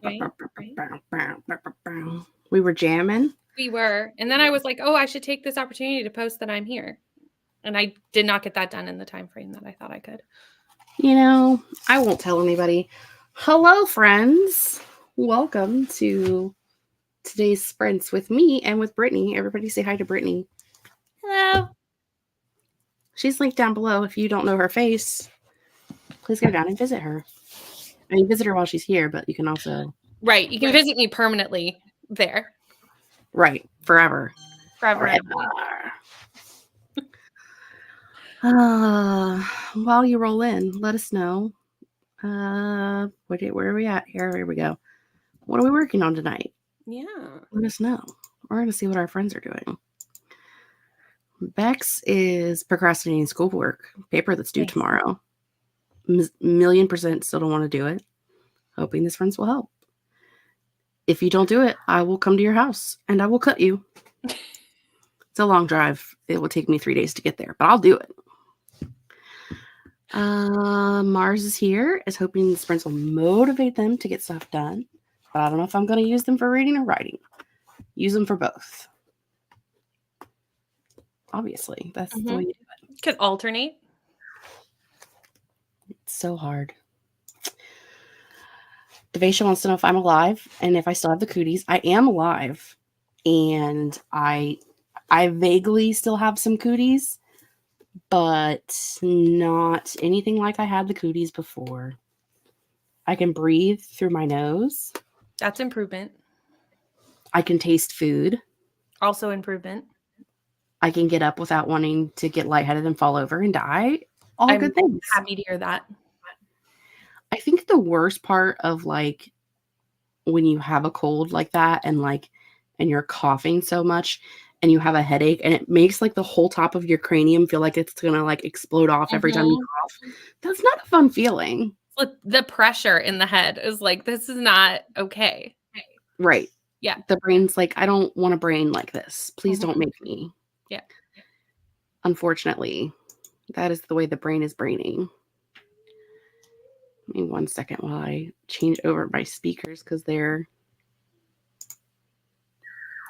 Right, we were jamming. We were. And then I was like, oh, I should take this opportunity to post that I'm here. And I did not get that done in the time frame that I thought I could. You know, I won't tell anybody. Hello, friends. Welcome to today's sprints with me and with Brittany. Everybody say hi to Brittany. Hello. She's linked down below. If you don't know her face, please go down and visit her. I mean, visit her while she's here, but you can also... Right. You can visit me permanently there. Right. Forever. While you roll in, let us know. Where are we at? Here we go. What are we working on tonight? Yeah. Let us know. We're going to see what our friends are doing. Bex is procrastinating schoolwork, paper that's due tomorrow. $1,000,000% still don't want to do it. Hoping this friends will help. If you don't do it, I will come to your house and I will cut you. It's a long drive. It will take me 3 days to get there, but I'll do it. Mars is here, is hoping the sprints will motivate them to get stuff done. But I don't know if I'm going to use them for reading or writing. Use them for both. Obviously, that's the way you do it. Could alternate. It's so hard. Devasia wants to know if I'm alive and if I still have the cooties. I am alive, and I vaguely still have some cooties, but not anything like I had the cooties before. I can breathe through my nose. That's improvement. I can taste food. Also improvement. I can get up without wanting to get lightheaded and fall over and die. All good things. Happy to hear that. I think the worst part of like when you have a cold like that and you're coughing so much and you have a headache and it makes like the whole top of your cranium feel like it's gonna like explode off every time you cough. That's not a fun feeling. Look, the pressure in the head is like, this is not okay. Right. Yeah. The brain's like, I don't want a brain like this. Please don't make me. Yeah. Unfortunately, that is the way the brain is braining. Give me 1 second while I change over my speakers because the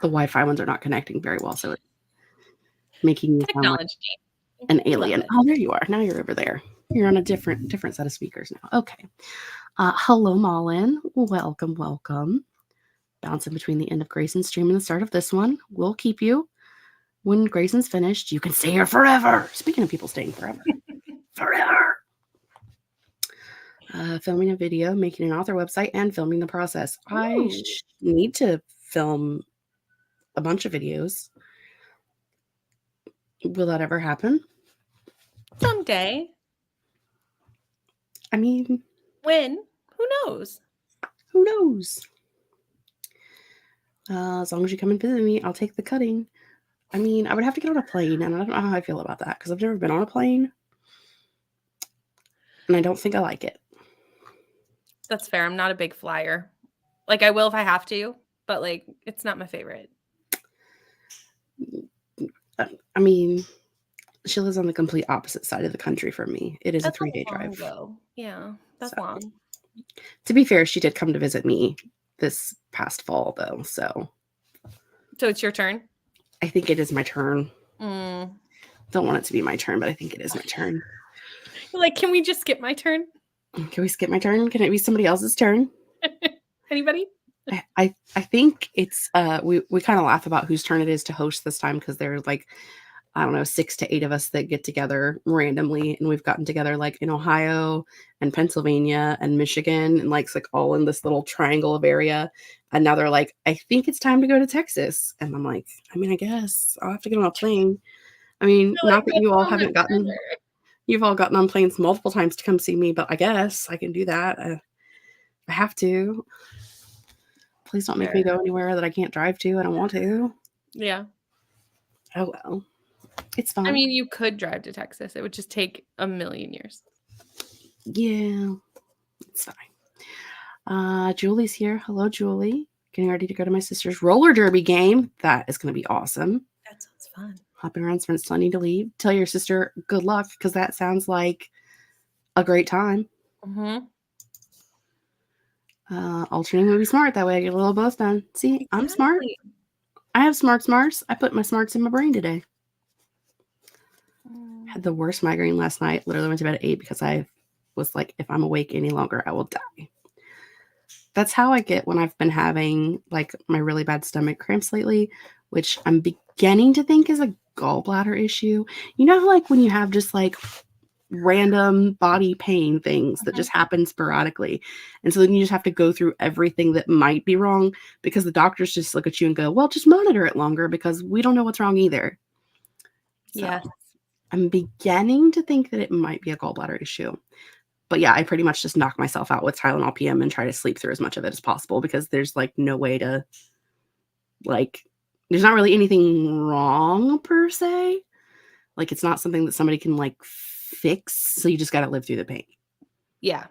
Wi-Fi ones are not connecting very well, so it's making me sound like an alien. Oh, there you are. Now you're over there. You're on a different set of speakers now. Okay. Hello, Malin. Welcome. Bouncing between the end of Grayson's stream and the start of this one. We'll keep you. When Grayson's finished, you can stay here forever. Speaking of people staying forever. Forever. Filming a video, making an author website, and filming the process. Ooh. I need to film a bunch of videos. Will that ever happen? Someday. I mean... When? Who knows? Who knows? As long as you come and visit me, I'll take the cutting. I mean, I would have to get on a plane, and I don't know how I feel about that, because I've never been on a plane, and I don't think I like it. That's fair. I'm not a big flyer. Like, I will if I have to, but, like, it's not my favorite. I mean, she lives on the complete opposite side of the country from me. It is a 3-day drive. Yeah, that's long. To be fair, she did come to visit me this past fall, though, so. So it's your turn? I think it is my turn. Don't want it to be my turn, but I think it is my turn. Like, can we just skip my turn? Can we skip my turn? Can it be somebody else's turn? Anybody? I think it's we kind of laugh about whose turn it is to host this time because there's like, I don't know, 6 to 8 of us that get together randomly, and we've gotten together like in Ohio and Pennsylvania and Michigan and like all in this little triangle of area. And now they're like, I think it's time to go to Texas. And I'm like, I mean, I guess I'll have to get on a plane. I mean, not that you all haven't gotten, you've all gotten on planes multiple times to come see me, but I guess I can do that. I have to. Please don't make me go anywhere that I can't drive to. I don't want to. Yeah. Oh, well. It's fine. I mean, you could drive to Texas. It would just take 1,000,000 years. Yeah. It's fine. Julie's here. Hello, Julie. Getting ready to go to my sister's roller derby game. That is going to be awesome. That sounds fun. Hopping around sprints till I need to leave. Tell your sister good luck because that sounds like a great time. Alternating would be smart. That way I get a little both done. See, I'm smart. Exactly. I have smarts. I put my smarts in my brain today. Had the worst migraine last night. Literally went to bed at 8 because I was like, if I'm awake any longer, I will die. That's how I get when I've been having like my really bad stomach cramps lately, which I'm beginning to think is a gallbladder issue. You know, like when you have just like random body pain things that just happen sporadically. And so then you just have to go through everything that might be wrong because the doctors just look at you and go, well, just monitor it longer because we don't know what's wrong either. So Yeah. I'm beginning to think that it might be a gallbladder issue. But yeah, I pretty much just knock myself out with Tylenol PM and try to sleep through as much of it as possible because there's like no way to like, there's not really anything wrong per se. Like it's not something that somebody can like fix. So you just got to live through the pain. Yeah.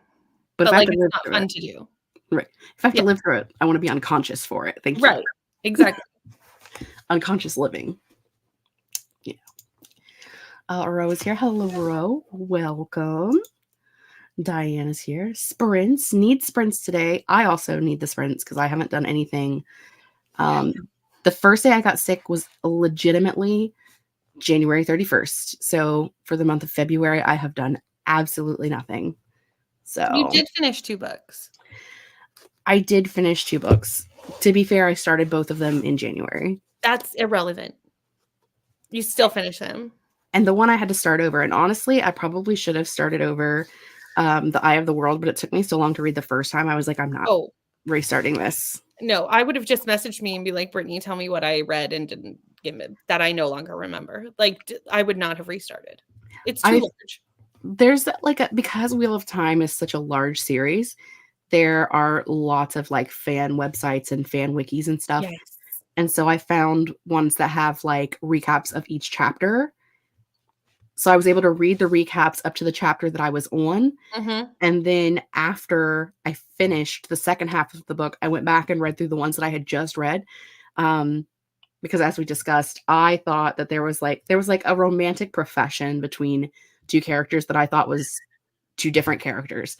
But if I like, have to it's live not through fun it, to do. right. If I have to live through it, I want to be unconscious for it. Thank you. Right. Exactly. Unconscious living. Yeah. Ro is here. Hello, Ro. Welcome. Diana's here. Sprints. Need sprints today. I also need the sprints because I haven't done anything. The first day I got sick was legitimately January 31st. So for the month of February, I have done absolutely nothing. So You did finish 2 books. I did finish 2 books. To be fair, I started both of them in January. That's irrelevant. You still finish them. And the one I had to start over. And honestly, I probably should have started over The Eye of the World, but it took me so long to read the first time. I was like, I'm not restarting this. No, I would have just messaged me and be like, Brittany, tell me what I read and didn't give it that I no longer remember. Like, I would not have restarted. It's too large. There's like because Wheel of Time is such a large series, there are lots of like fan websites and fan wikis and stuff. Yes. And so I found ones that have like recaps of each chapter. So I was able to read the recaps up to the chapter that I was on. And then after I finished the second half of the book, I went back and read through the ones that I had just read. Because as we discussed, I thought that there was like a romantic profession between 2 characters that I thought was 2 different characters.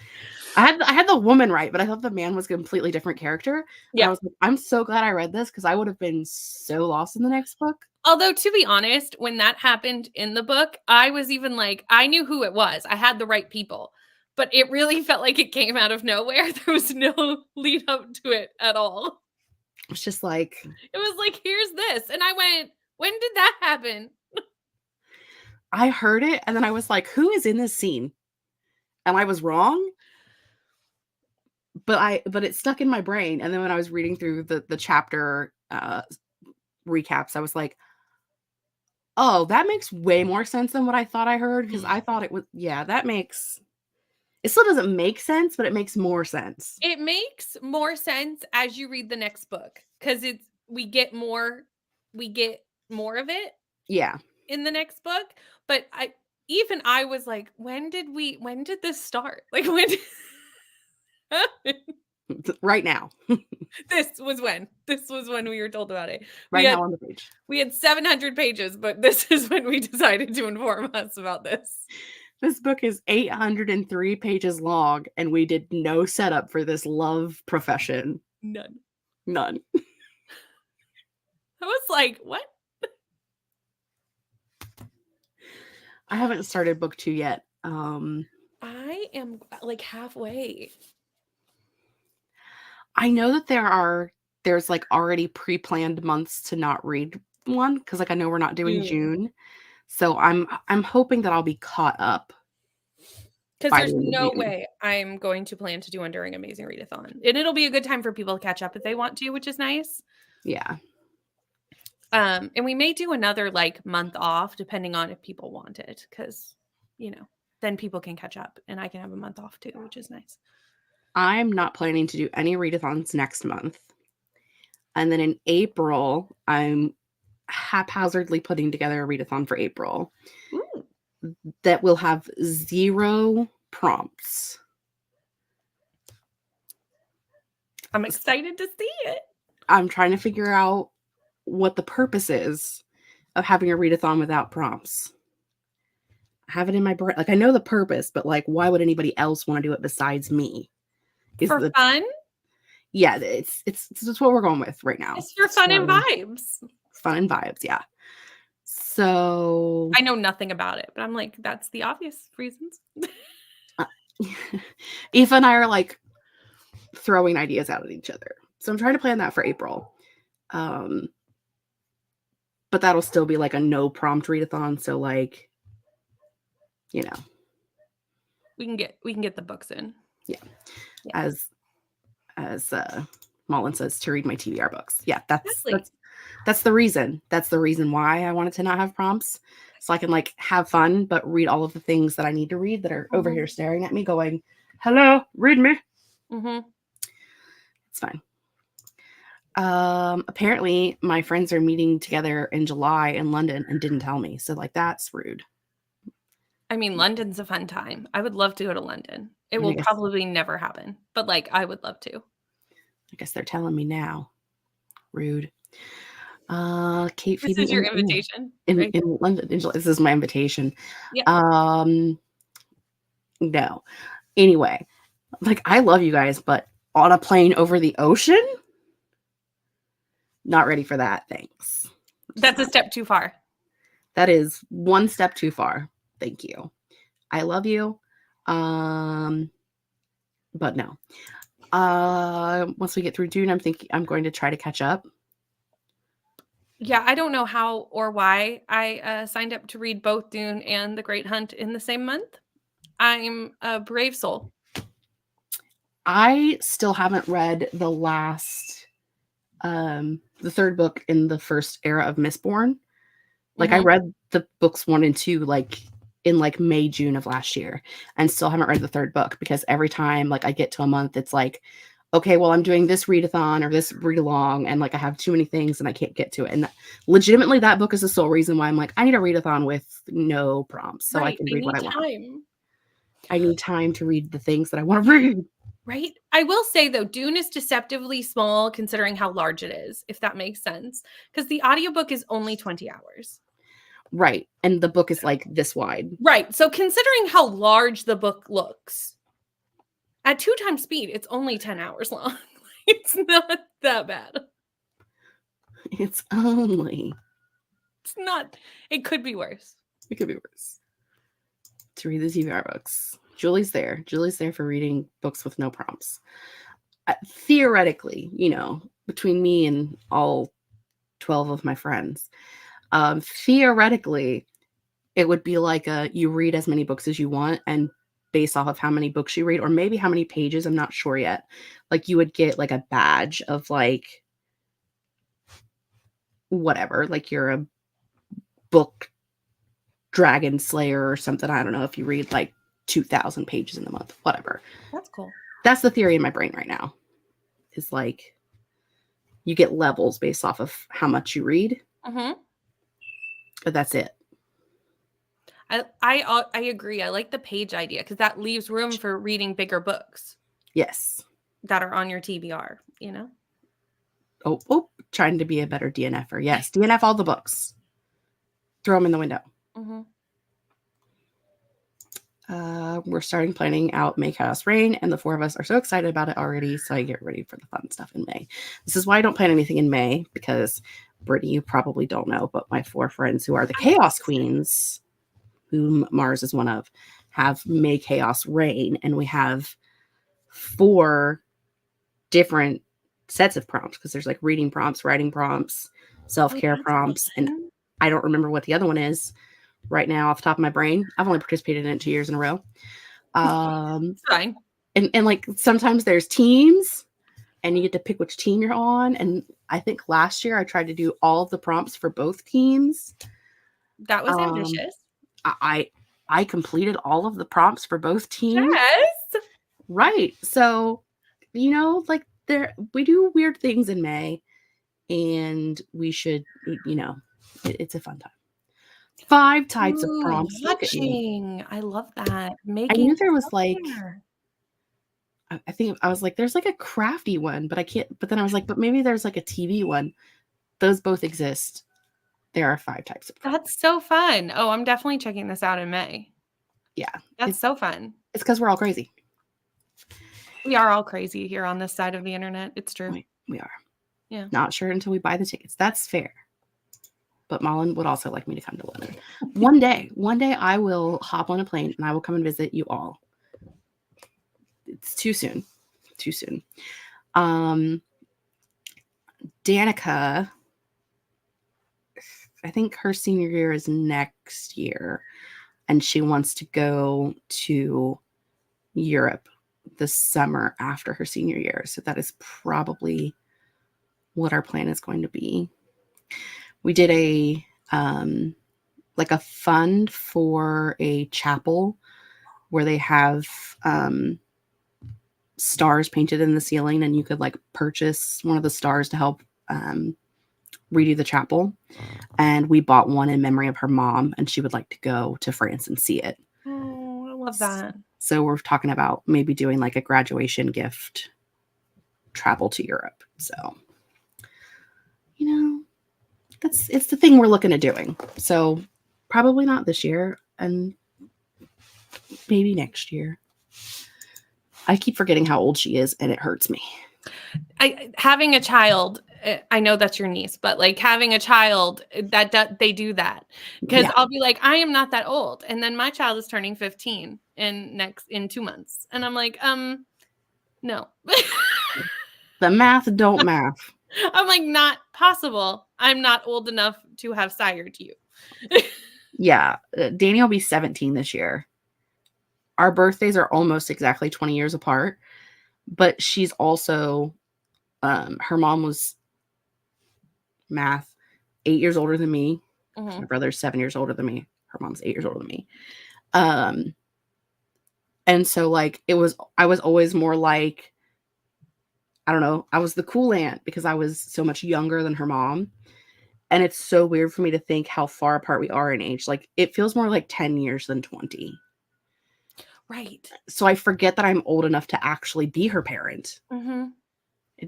I had the woman right, but I thought the man was a completely different character. Yeah. I was like, I'm so glad I read this because I would have been so lost in the next book. Although, to be honest, when that happened in the book, I was even like, I knew who it was. I had the right people. But it really felt like it came out of nowhere. There was no lead up to it at all. It's just like... It was like, here's this. And I went, when did that happen? I heard it, and then I was like, who is in this scene? And I was wrong. But it stuck in my brain. And then when I was reading through the chapter recaps, I was like, oh, that makes way more sense than what I thought I heard. Because I thought it was, that makes, it still doesn't make sense, but it makes more sense. It makes more sense as you read the next book. Because we get more of it. Yeah. In the next book. But I was like, when did this start? Like, when did right now. This was when we were told about it. Now on the page. We had 700 pages, but this is when we decided to inform us about this. This book is 803 pages long, and we did no setup for this love profession. None. I was like, what? I haven't started book 2 yet. I am like halfway. I know that there's like already pre-planned months to not read one because like I know we're not doing June. So I'm hoping that I'll be caught up. Because there's no way I'm going to plan to do one during Amazing Readathon. And it'll be a good time for people to catch up if they want to, which is nice. Yeah. And we may do another like month off depending on if people want it. Because, then people can catch up and I can have a month off too, which is nice. I'm not planning to do any readathons next month. And then in April, I'm haphazardly putting together a readathon for April. Ooh. That will have 0 prompts. I'm excited to see it. I'm trying to figure out what the purpose is of having a readathon without prompts. I have it in my brain. Like, I know the purpose, but like, why would anybody else want to do it besides me? For fun? yeah, it's what we're going with right now. It's for fun and vibes. Fun and vibes, yeah. So I know nothing about it, but I'm like, that's the obvious reasons. Aoife and I are like throwing ideas out at each other. So I'm trying to plan that for April. But that'll still be like a no prompt readathon. So like, you know, we can get the books in. Yeah. As Mullen says, to read my TBR books. Yeah, that's the reason. That's the reason why I wanted to not have prompts. So I can like have fun, but read all of the things that I need to read that are over here staring at me going, hello, read me. It's fine. Apparently my friends are meeting together in July in London and didn't tell me. So like, that's rude. I mean, London's a fun time. I would love to go to London. It will probably never happen, but like, I would love to. I guess they're telling me now. Rude. Kate, this is your invitation in London. This is my invitation. Yeah. No. Anyway, like I love you guys, but on a plane over the ocean, not ready for that. Thanks. That's a step too far. That is one step too far. Thank you. I love you. But no. Once we get through June, I'm thinking I'm going to try to catch up. Yeah, I don't know how or why I signed up to read both Dune and The Great Hunt in the same month. I'm a brave soul. I still haven't read the last, the third book in the first era of Mistborn. Like I read the books 1 and 2 like in like May, June of last year, and still haven't read the third book because every time like I get to a month, it's like, okay, well, I'm doing this readathon or this read along, and like I have too many things and I can't get to it. And legitimately, that book is the sole reason why I'm like, I need a readathon with no prompts so I can read what I want. I need time to read the things that I want to read. Right. I will say though, Dune is deceptively small considering how large it is, if that makes sense, because the audiobook is only 20 hours. Right. And the book is like this wide. Right. So considering how large the book looks, at 2 times speed, it's only 10 hours long. It's not that bad. It's only. It's not. It could be worse. It could be worse. To read the TBR books. Julie's there. Julie's there for reading books with no prompts. Theoretically, you know, between me and all 12 of my friends, theoretically, it would be like you read as many books as you want, and based off of how many books you read, or maybe how many pages, I'm not sure yet. Like you would get like a badge of like whatever, like you're a book dragon slayer or something. I don't know if you read like 2,000 pages in a month, whatever. That's cool. That's the theory in my brain right now. Is like you get levels based off of how much you read. But that's it. I agree. I like the page idea because that leaves room for reading bigger books. Yes. That are on your TBR, you know? Oh, trying to be a better DNFer. Yes, DNF all the books. Throw them in the window. We're starting planning out May Chaos Reign, and the 4 of us are so excited about it already, so I get ready for the fun stuff in May. This is why I don't plan anything in May, because Brittany, you probably don't know, but my 4 friends who are the Chaos Queens, whom Mars is one of, have May Chaos Reign, and we have 4 different sets of prompts, because there's like reading prompts, writing prompts, self-care prompts, and I don't remember what the other one is right now off the top of my brain. I've only participated in it 2 years in a row. Fine. And like sometimes there's teams and you get to pick which team you're on. And I think last year I tried to do all of the prompts for both teams. That was ambitious. I completed all of the prompts for both teams. Yes. Right. So, you know, like we do weird things in May, and we should, you know, it's a fun time. 5 types of prompts. Watching. I love that. I knew there was like, I think I was like, there's like a crafty one, but I can't. But then I was like, but maybe there's like a TV one. Those both exist. There are 5 types of prompts. That's so fun. Oh, I'm definitely checking this out in May. Yeah. That's so fun. It's because we're all crazy. We are all crazy here on this side of the internet. It's true. We are. Yeah. Not sure until we buy the tickets. That's fair. But Malin would also like me to come to London. One day I will hop on a plane and I will come and visit you all. It's too soon. Too soon. Danica, I think her senior year is next year. And she wants to go to Europe the summer after her senior year. So that is probably what our plan is going to be. We did a fund for a chapel where they have stars painted in the ceiling, and you could like purchase one of the stars to help redo the chapel. And we bought one in memory of her mom, and she would like to go to France and see it. Oh, I love that. So we're talking about maybe doing like a graduation gift travel to Europe. So, it's the thing we're looking at doing. So probably not this year, and maybe next year. I keep forgetting how old she is, and it hurts me. Having a child, I know that's your niece, but like having a child, they do that, because I'll be like, I am not that old, and then my child is turning 15 in 2 months, and I'm like, no. The math don't math. I'm like, not possible. I'm not old enough to have sired you. Yeah, Danny will be 17 this year. Our birthdays are almost exactly 20 years apart, but she's also, her mom was math 8 years older than me. Mm-hmm. My brother's 7 years older than me. Her mom's 8 years older than me. And so like I was always more like, I don't know, I was the cool aunt because I was so much younger than her mom. And it's so weird for me to think how far apart we are in age. Like it feels more like 10 years than 20. Right. So I forget that I'm old enough to actually be her parent. Mm-hmm.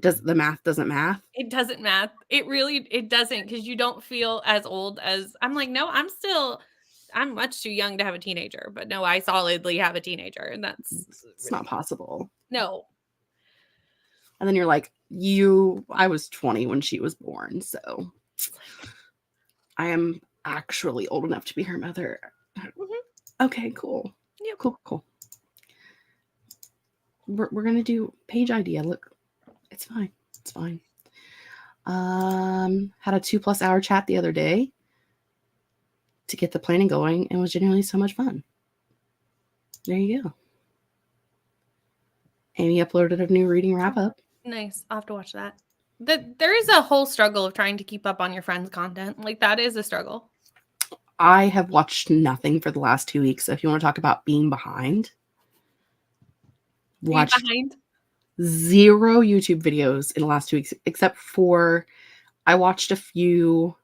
The math doesn't math. It doesn't math. It doesn't, because you don't feel as old as, I'm like, no, I'm much too young to have a teenager, but no, I solidly have a teenager, and it's not possible. No. And then you're like, I was 20 when she was born, so I am actually old enough to be her mother. Mm-hmm. Okay, cool. Yeah, cool. We're gonna do page idea. Look, it's fine. It's fine. Had a 2+ hour chat the other day to get the planning going, and was genuinely so much fun. There you go. Amy uploaded a new reading wrap up. Nice. I'll have to watch that. There is a whole struggle of trying to keep up on your friends' content. Like, that is a struggle. I have watched nothing for the last 2 weeks. So if you want to talk about being behind, watch 0 YouTube videos in the last 2 weeks, except for I watched a few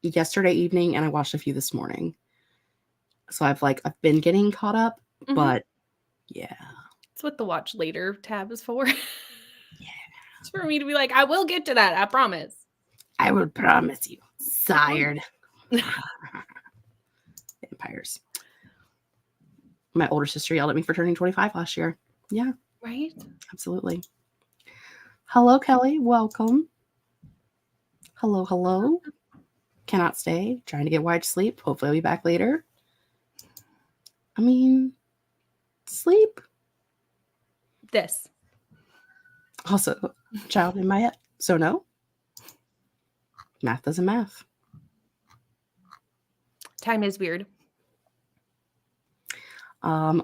yesterday evening and I watched a few this morning. So I've been getting caught up, but yeah. It's what the watch later tab is for. Yeah. It's for me to be like, I will get to that. I promise. I would promise you. Sired. Vampires. My older sister yelled at me for turning 25 last year. Yeah. Right? Absolutely. Hello, Kelly. Welcome. Hello. Cannot stay. Trying to get wide sleep. Hopefully I'll be back later. I mean, sleep. This. Also, child in my head. So no. Math doesn't math. Time is weird.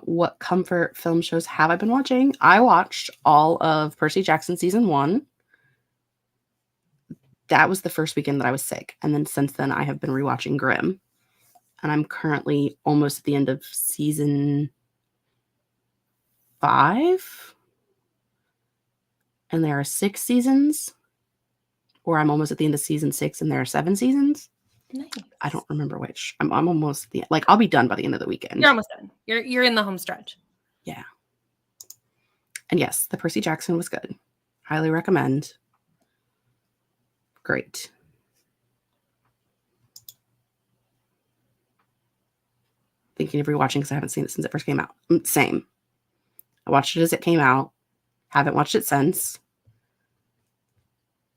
What comfort film shows have I been watching? I watched all of Percy Jackson season 1. That was the first weekend that I was sick. And then since then, I have been rewatching Grimm. And I'm currently almost at the end of season 5. And there are 6 seasons. Or I'm almost at the end of season 6 and there are 7 seasons. Nice. I don't remember which. I'm almost I'll be done by the end of the weekend. You're almost done. You're in the home stretch. Yeah. And yes, the Percy Jackson was good. Highly recommend. Great. Thinking of rewatching because I haven't seen it since it first came out. Same. I watched it as it came out. Haven't watched it since.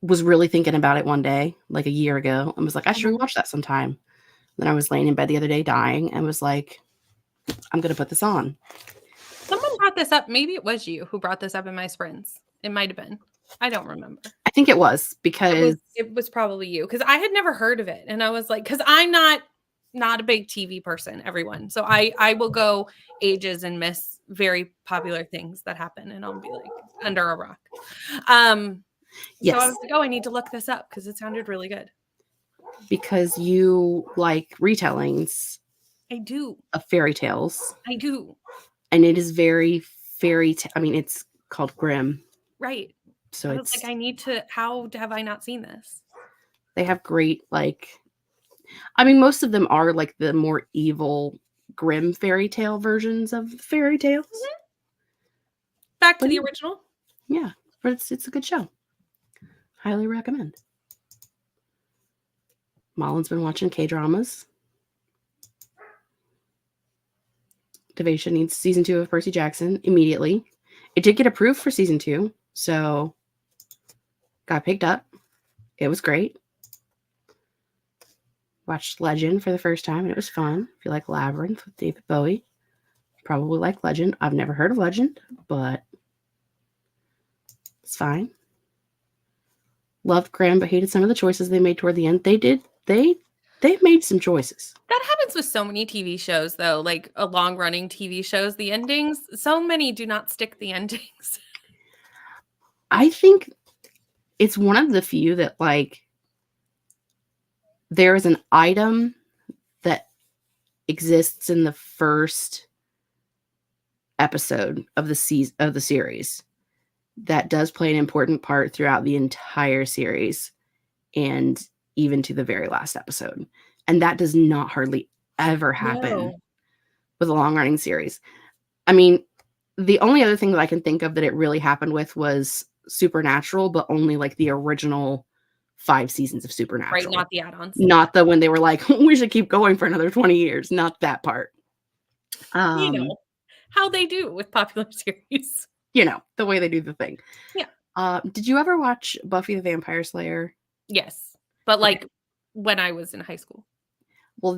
Was really thinking about it one day, like a year ago, and was like, I should rewatch that sometime. Then I was laying in bed the other day dying and was like, I'm going to put this on. Someone brought this up. Maybe it was you who brought this up in my sprints. It might have been. I don't remember. I think it was because it was probably you, because I had never heard of it, and I was like, because I'm not a big TV person, everyone. So I will go ages and miss very popular things that happen, and I'll be like under a rock. yes. So I was like, oh, I need to look this up because it sounded really good. Because you like retellings. I do. Of fairy tales. I do. And it is very I mean, it's called Grimm. Right. So I was like, I need to, how have I not seen this? They have great, like, I mean, most of them are like the more evil Grimm fairy tale versions of fairy tales. Mm-hmm. Back to the original. Yeah, but it's a good show. Highly recommend. Mollen's been watching K-dramas. Devasia needs season 2 of Percy Jackson immediately. It did get approved for season 2, so got picked up. It was great. Watched Legend for the first time, and it was fun. If you like Labyrinth with David Bowie, probably like Legend. I've never heard of Legend, but it's fine. Loved Grimm, but hated some of the choices they made toward the end. They've made some choices. That happens with so many TV shows, though, like long-running TV shows. The endings, so many do not stick the endings. I think it's one of the few that, like, there is an item that exists in the first episode of the series that does play an important part throughout the entire series and even to the very last episode. And that does not hardly ever happen with a long-running series. I mean, the only other thing that I can think of that it really happened with was Supernatural, but only like the original 5 seasons of Supernatural. Right, not the add-ons. Not the when they were like, we should keep going for another 20 years. Not that part. You know, how they do with popular series. You know, the way they do the thing. Yeah. Did you ever watch Buffy the Vampire Slayer? Yes. But like when I was in high school. Well,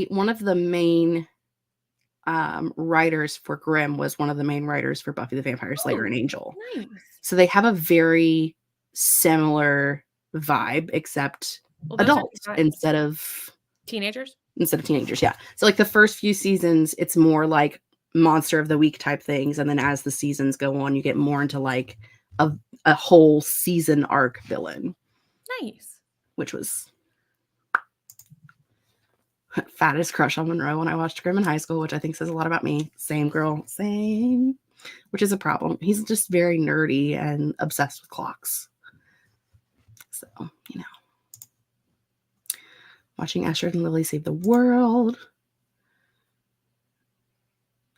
one of the main writers for Grimm was one of the main writers for Buffy the Vampire Slayer and Angel. Nice. So they have a very similar vibe, except adults instead of teenagers. Yeah. So like the first few seasons, it's more like monster of the week type things, and then as the seasons go on, you get more into like a whole season arc villain. Nice. Which was fattest crush on Monroe when I watched Grimm in high school, which I think says a lot about me. Same girl, same, which is a problem. He's just very nerdy and obsessed with clocks. So, you know. Watching Astrid and Lily Save the World.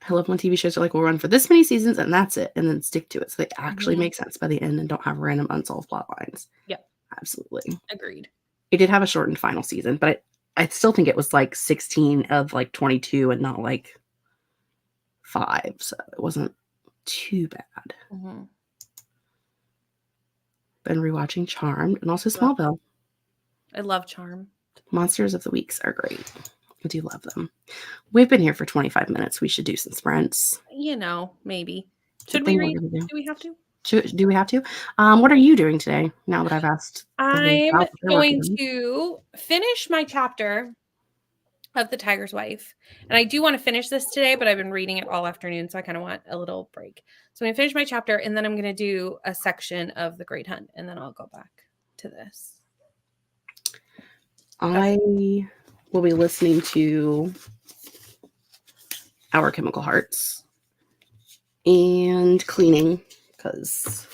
I love when TV shows are like, we'll run for this many seasons and that's it, and then stick to it. So they actually make sense by the end and don't have random unsolved plot lines. Yeah. Absolutely. Agreed. It did have a shortened final season, but I still think it was like 16 of like 22 and not like 5. So it wasn't too bad. Mm-hmm. Been rewatching Charmed and also Smallville. I love Charm. Monsters of the Weeks are great. I do love them. We've been here for 25 minutes. We should do some sprints. You know, maybe. Should we read? Do we have to? Do we have to? What are you doing today now that I've asked? I'm going to finish my chapter of The Tiger's Wife. And I do want to finish this today, but I've been reading it all afternoon, so I kind of want a little break. So I'm going to finish my chapter, and then I'm going to do a section of The Great Hunt, and then I'll go back to this. I will be listening to Our Chemical Hearts and cleaning because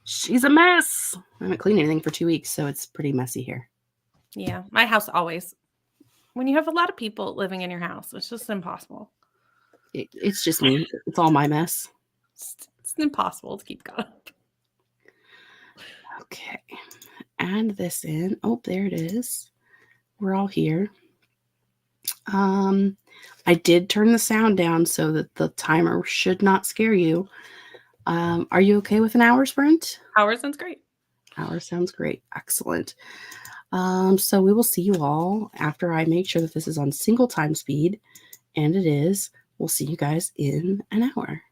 she's a mess. I haven't cleaned anything for 2 weeks, so it's pretty messy here. Yeah, my house always. When you have a lot of people living in your house, it's just impossible. It's just me. It's all my mess. It's impossible to keep going. Okay. Add this in. Oh, there it is. We're all here. I did turn the sound down so that the timer should not scare you. Are you okay with an hour sprint? Hour sounds great. Hour sounds great. Excellent. So we will see you all after I make sure that this is on single time speed, and it is. We'll see you guys in an hour.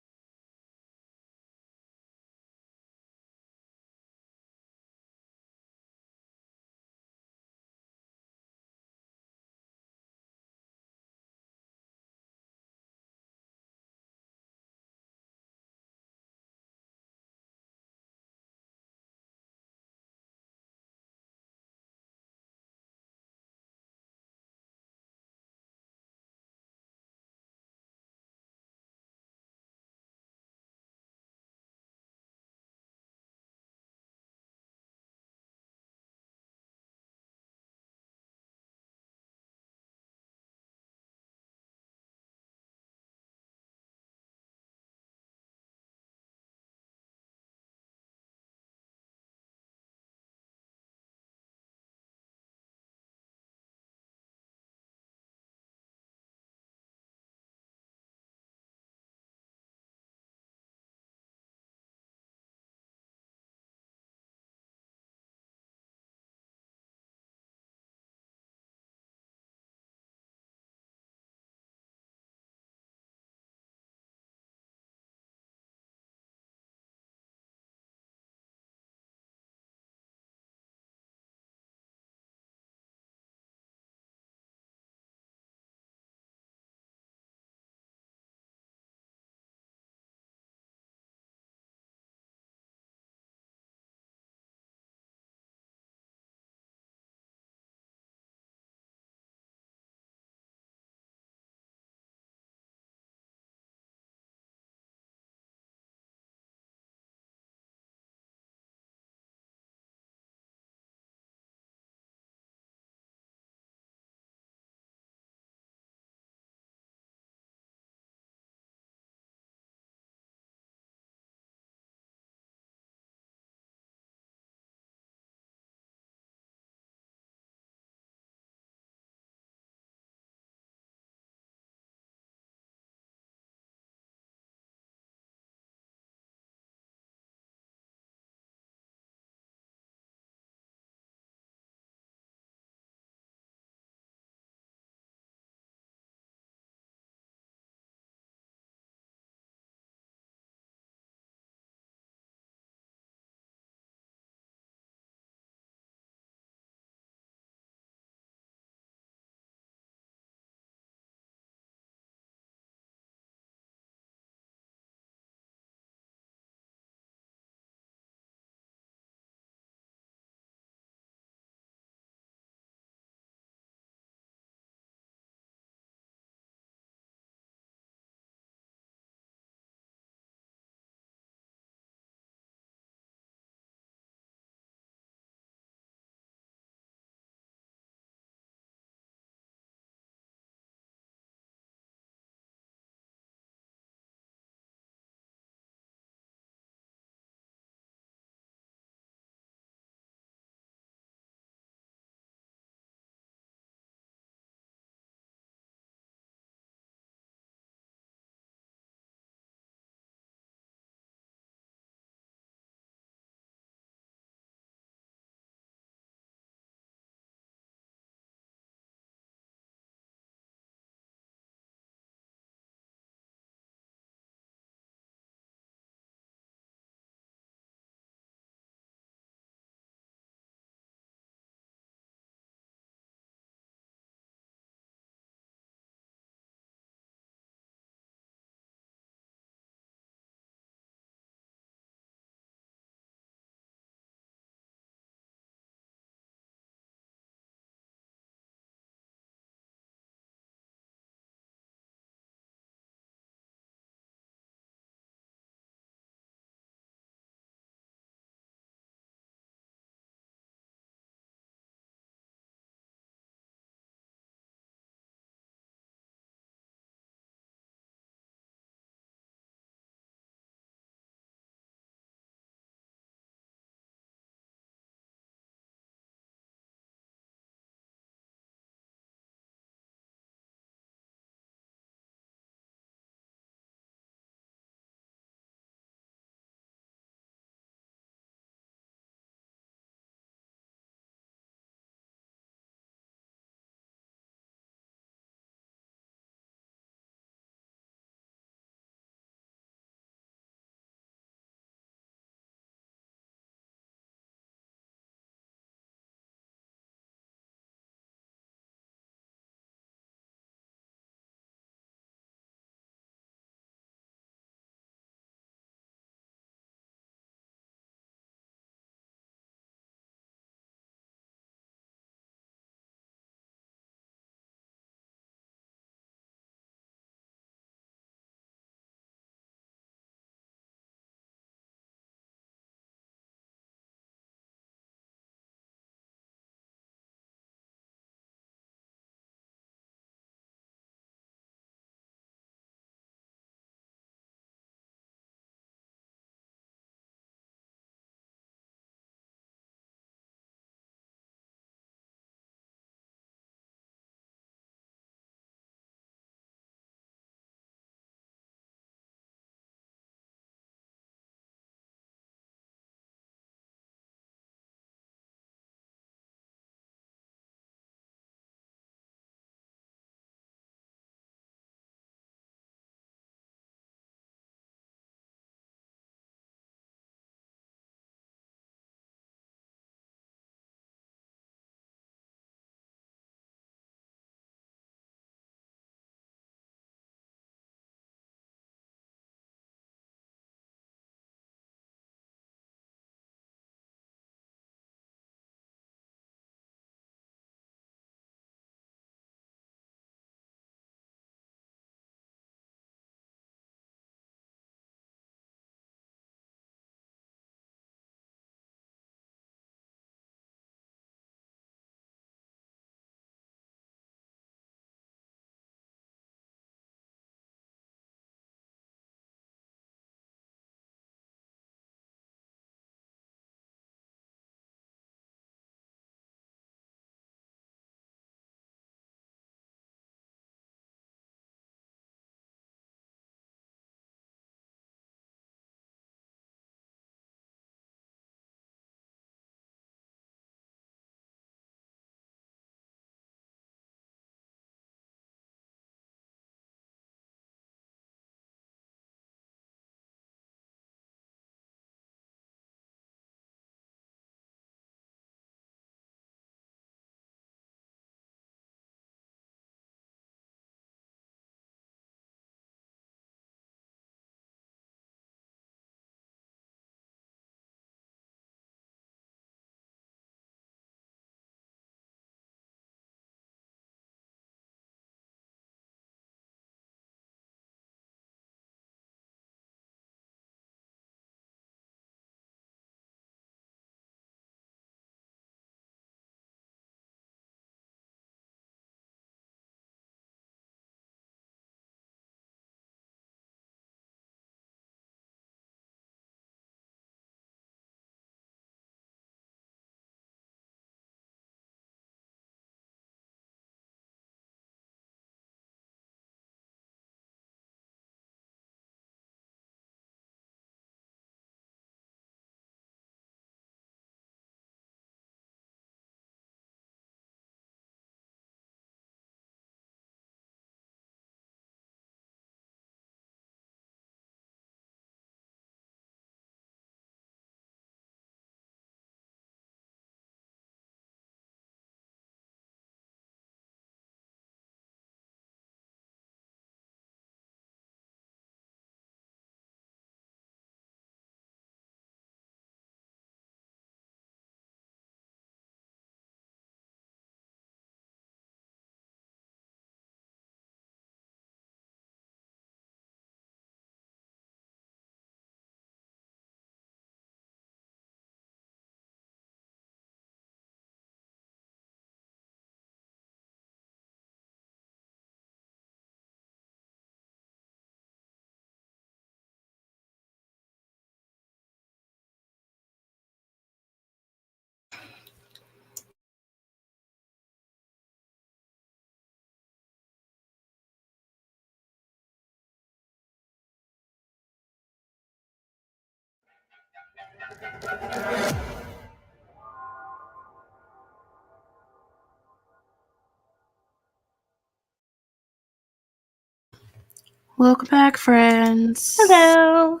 Welcome back, friends. Hello.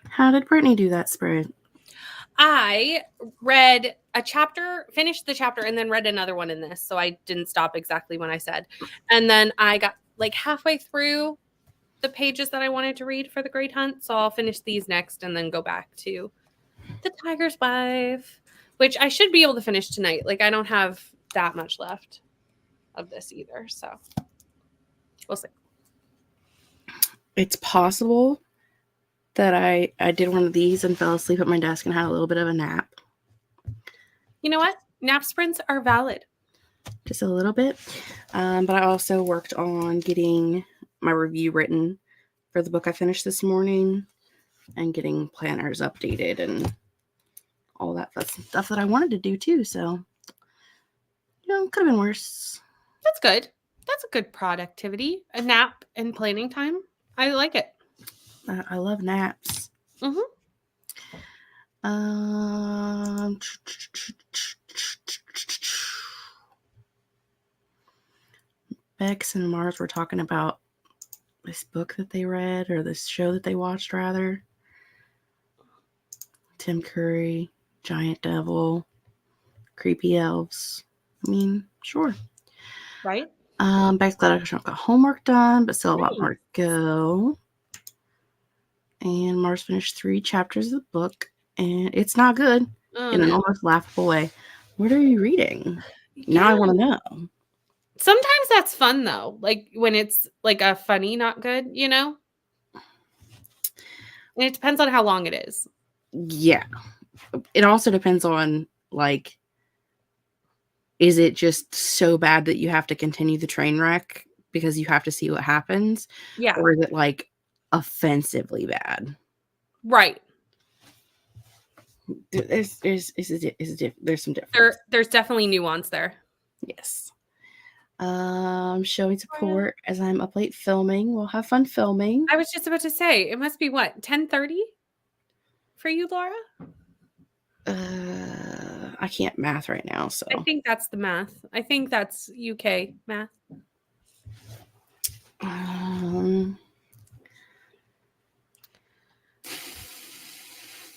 How did Brittany do that spread? I read a chapter, finished the chapter, and then read another one in this. So I didn't stop exactly when I said. And then I got like halfway through the pages that I wanted to read for the Great Hunt. So I'll finish these next and then go back to The Tiger's Wife, which I should be able to finish tonight. Like, I don't have that much left of this either. So we'll see. It's possible that I did one of these and fell asleep at my desk and had a little bit of a nap. You know what? Nap sprints are valid. Just a little bit. But I also worked on getting my review written for the book I finished this morning and getting planners updated and all that stuff that I wanted to do too. So, could have been worse. That's good. That's a good productivity. A nap and planning time. I like it. I love naps. Mm-hmm. Bex and Mars were talking about this book that they read, or this show that they watched, rather. Tim Curry, Giant Devil, Creepy Elves. I mean, sure. Right? Beck's glad I got homework done, but still a lot more to go. And Mars finished 3 chapters of the book, and it's not good in an almost laughable way. What are you reading? Yeah. Now I want to know. Sometimes that's fun, though. Like, when it's like a funny, not good, And it depends on how long it is. Yeah. It also depends on, like, is it just so bad that you have to continue the train wreck because you have to see what happens? Yeah. Or is it, like, offensively bad? Right. There's some difference. There's definitely nuance there. Yes. Showing support as I'm up late filming. We'll have fun filming. I was just about to say, it must be what, 10:30 for you, Laura? I can't math right now, so I think that's the math. I think that's UK math.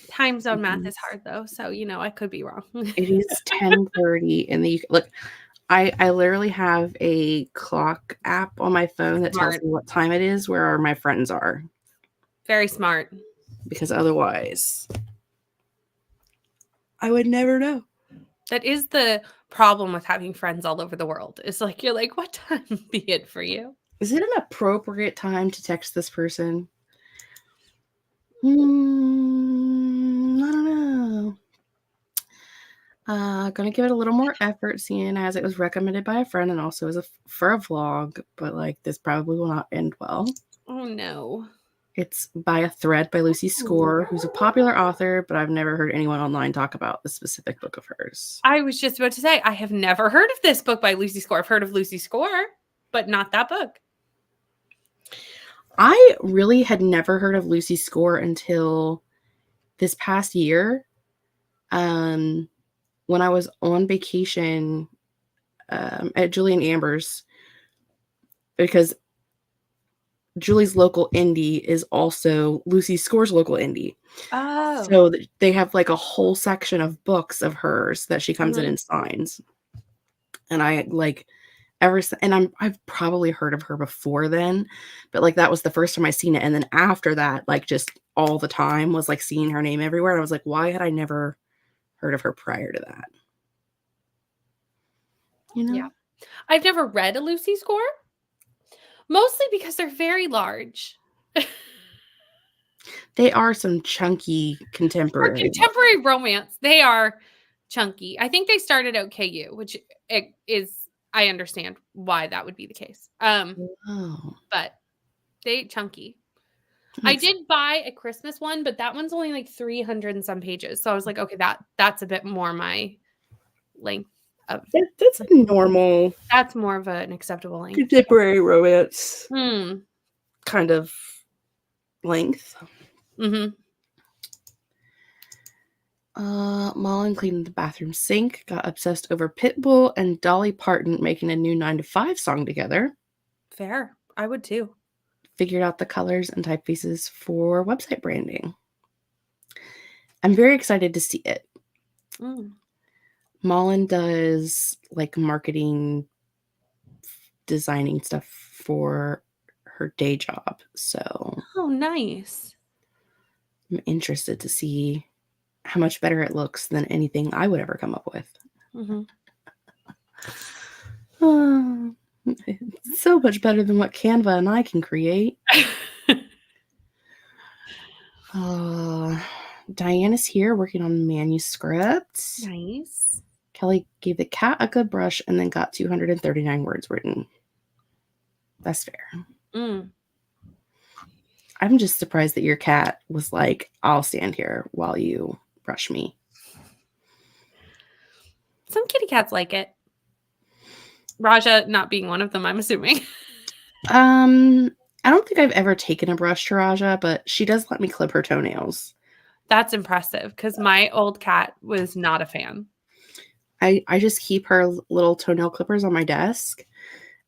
Time zone math is hard, though, so I could be wrong. It is 10:30 in the UK. Look, I literally have a clock app on my phone that tells me what time it is, where my friends are. Very smart. Because otherwise, I would never know. That is the problem with having friends all over the world. It's like, you're like, what time be it for you? Is it an appropriate time to text this person? I don't know. Gonna give it a little more effort, seeing as it was recommended by a friend and also for a vlog, but like this probably will not end well. Oh no. It's by a thread by Lucy Score, who's a popular author, but I've never heard anyone online talk about the specific book of hers. I was just about to say, I have never heard of this book by Lucy Score. I've heard of Lucy Score, but not that book. I really had never heard of Lucy Score until this past year. When I was on vacation at Julie and Amber's, because Julie's local indie is also Lucy Score's local indie. Oh. So they have like a whole section of books of hers that she comes in and signs. And I like I've probably heard of her before then, but like that was the first time I seen it. And then after that, like just all the time was like seeing her name everywhere. And I was like, why had I never heard of her prior to that? Yeah. I've never read a Lucy Score. Mostly because they're very large. They are some chunky contemporary. For contemporary romance, they are chunky. I think they started out KU, which is, I understand why that would be the case. But they chunky. I did buy a Christmas one, but that one's only like 300 and some pages. So I was like, okay, that's a bit more my length. That's a normal. That's more of an acceptable length. Contemporary romance kind of length. Mm-hmm. Mullen cleaned the bathroom sink, got obsessed over Pitbull and Dolly Parton making a new 9 to 5 song together, Fair. I would too. figured out the colors and typefaces for website branding. I'm very excited to see it. Mm. Mullen does like marketing, designing stuff for her day job. So Oh, nice. I'm interested to see how much better it looks than anything I would ever come up with. Mm-hmm. It's so much better than what Canva and I can create. Diana's here working on manuscripts. Nice. Kelly gave the cat a good brush and then got 239 words written. That's fair. Mm. I'm just surprised that your cat was like, I'll stand here while you brush me. Some kitty cats like it. Raja not being one of them, I'm assuming. I don't think I've ever taken a brush to Raja, but she does let me clip her toenails. That's impressive because my old cat was not a fan. I just keep her little toenail clippers on my desk.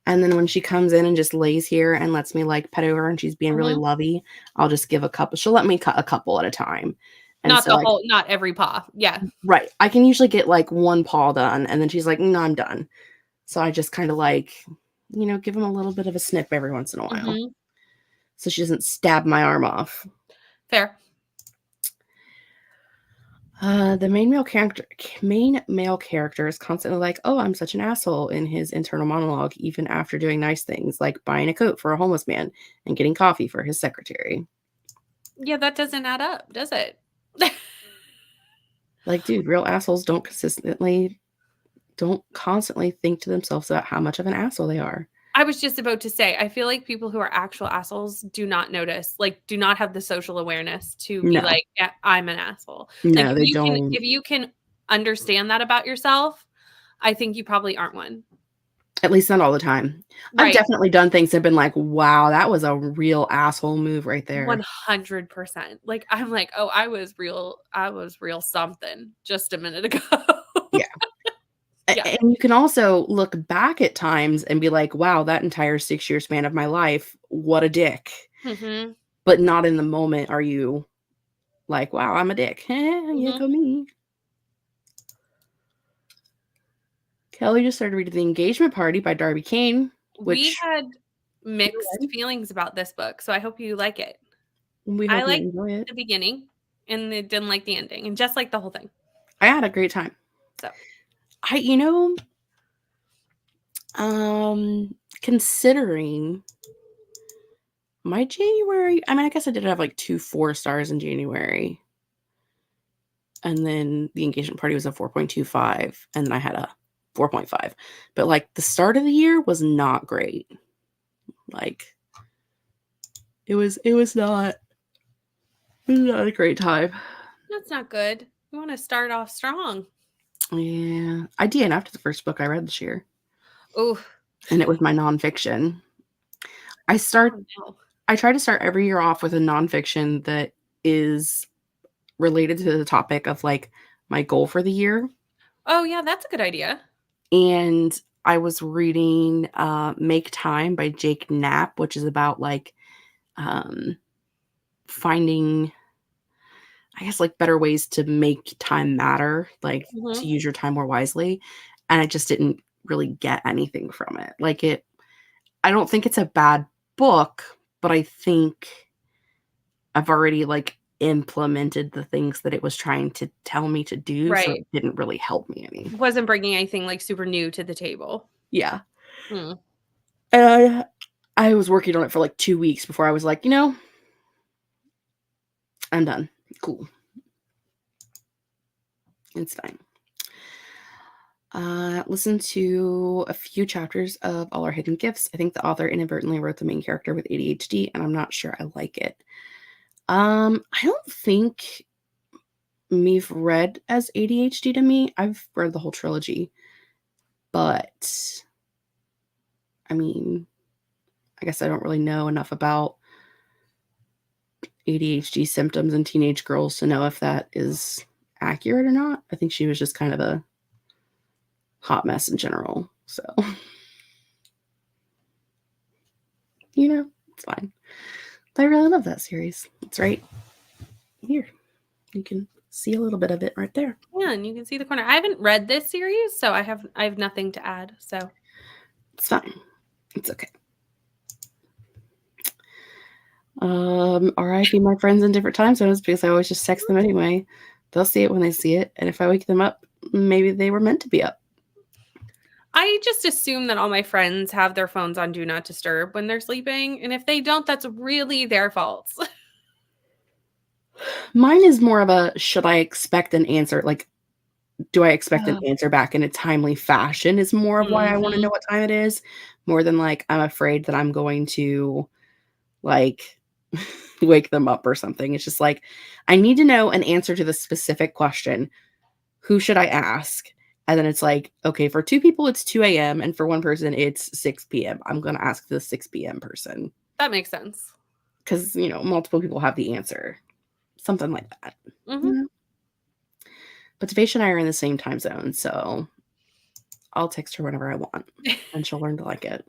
And then when she comes in and just lays here and lets me like pet over and she's being really lovey, I'll just give a couple. She'll let me cut a couple at a time. And not so, the like, whole, not every paw. Yeah. Right. I can usually get like one paw done. And then she's like, no, I'm done. So I just kind of like, give him a little bit of a snip every once in a while. Mm-hmm. So she doesn't stab my arm off. Fair. The main male character is constantly like, oh, I'm such an asshole in his internal monologue, even after doing nice things like buying a coat for a homeless man and getting coffee for his secretary. Yeah, that doesn't add up, does it? Like, dude, real assholes don't constantly think to themselves about how much of an asshole they are. I was just about to say, I feel like people who are actual assholes do not notice, like, do not have the social awareness to be like, yeah, I'm an asshole. No, like, they don't. If you can understand that about yourself, I think you probably aren't one. At least not all the time. Right. I've definitely done things that have been like, wow, that was a real asshole move right there. 100%. Like, I'm like, oh, I was real something just a minute ago. Yeah. Yeah. And you can also look back at times and be like, wow, that entire 6-year span of my life, what a dick. Mm-hmm. But not in the moment are you like, wow, I'm a dick. Yeah, go me. Kelly just started reading The Engagement Party by Darby Kane. We had mixed feelings about this book, so I hope you like it. I liked the beginning and it didn't like the ending, and just like the whole thing. I had a great time. So considering my January, I mean, I guess I did have like 2 4 stars in January. And then The Engagement Party was a 4.25, and then I had a 4.5. But like the start of the year was not great. Like it was not a great time. That's not good. You want to start off strong. Yeah, I did after the first book I read this year. Oh, and it was my nonfiction. I try to start every year off with a nonfiction that is related to the topic of like my goal for the year. Oh yeah, that's a good idea. And I was reading Make Time by Jake Knapp, which is about like finding, I guess, like better ways to make time matter, like to use your time more wisely. And I just didn't really get anything from it. Like I don't think it's a bad book, but I think I've already like implemented the things that it was trying to tell me to do. Right. So it didn't really help me any. Wasn't bringing anything like super new to the table. Yeah. And I was working on it for like 2 weeks before I was like, I'm done. Cool. It's fine. Listen to a few chapters of All Our Hidden Gifts. I think the author inadvertently wrote the main character with ADHD, and I'm not sure I like it. I don't think Meave read as ADHD to me. I've read the whole trilogy, but I mean, I guess I don't really know enough about ADHD symptoms in teenage girls to know if that is accurate or not. I think she was just kind of a hot mess in general. So, it's fine. But I really love that series. It's right here. You can see a little bit of it right there. Yeah, and you can see the corner. I haven't read this series, so I have nothing to add. So it's fine. It's okay. RIP my friends in different time zones because I always just text them anyway. They'll see it when they see it, and if I wake them up, maybe they were meant to be up. I just assume that all my friends have their phones on Do Not Disturb when they're sleeping, and if they don't, that's really their faults. Mine is more of a, should I expect an answer? Like, do I expect an answer back in a timely fashion is more of why I want to know what time it is, more than like, I'm afraid that I'm going to like wake them up or something. It's just like, I need to know an answer to the specific question. Who should I ask? And then it's like, okay, for 2 people, it's 2 a.m. And for 1 person, it's 6 p.m. I'm going to ask the 6 p.m. person. That makes sense. Because, multiple people have the answer. Something like that. But Devasia and I are in the same time zone, so I'll text her whenever I want, and she'll learn to like it.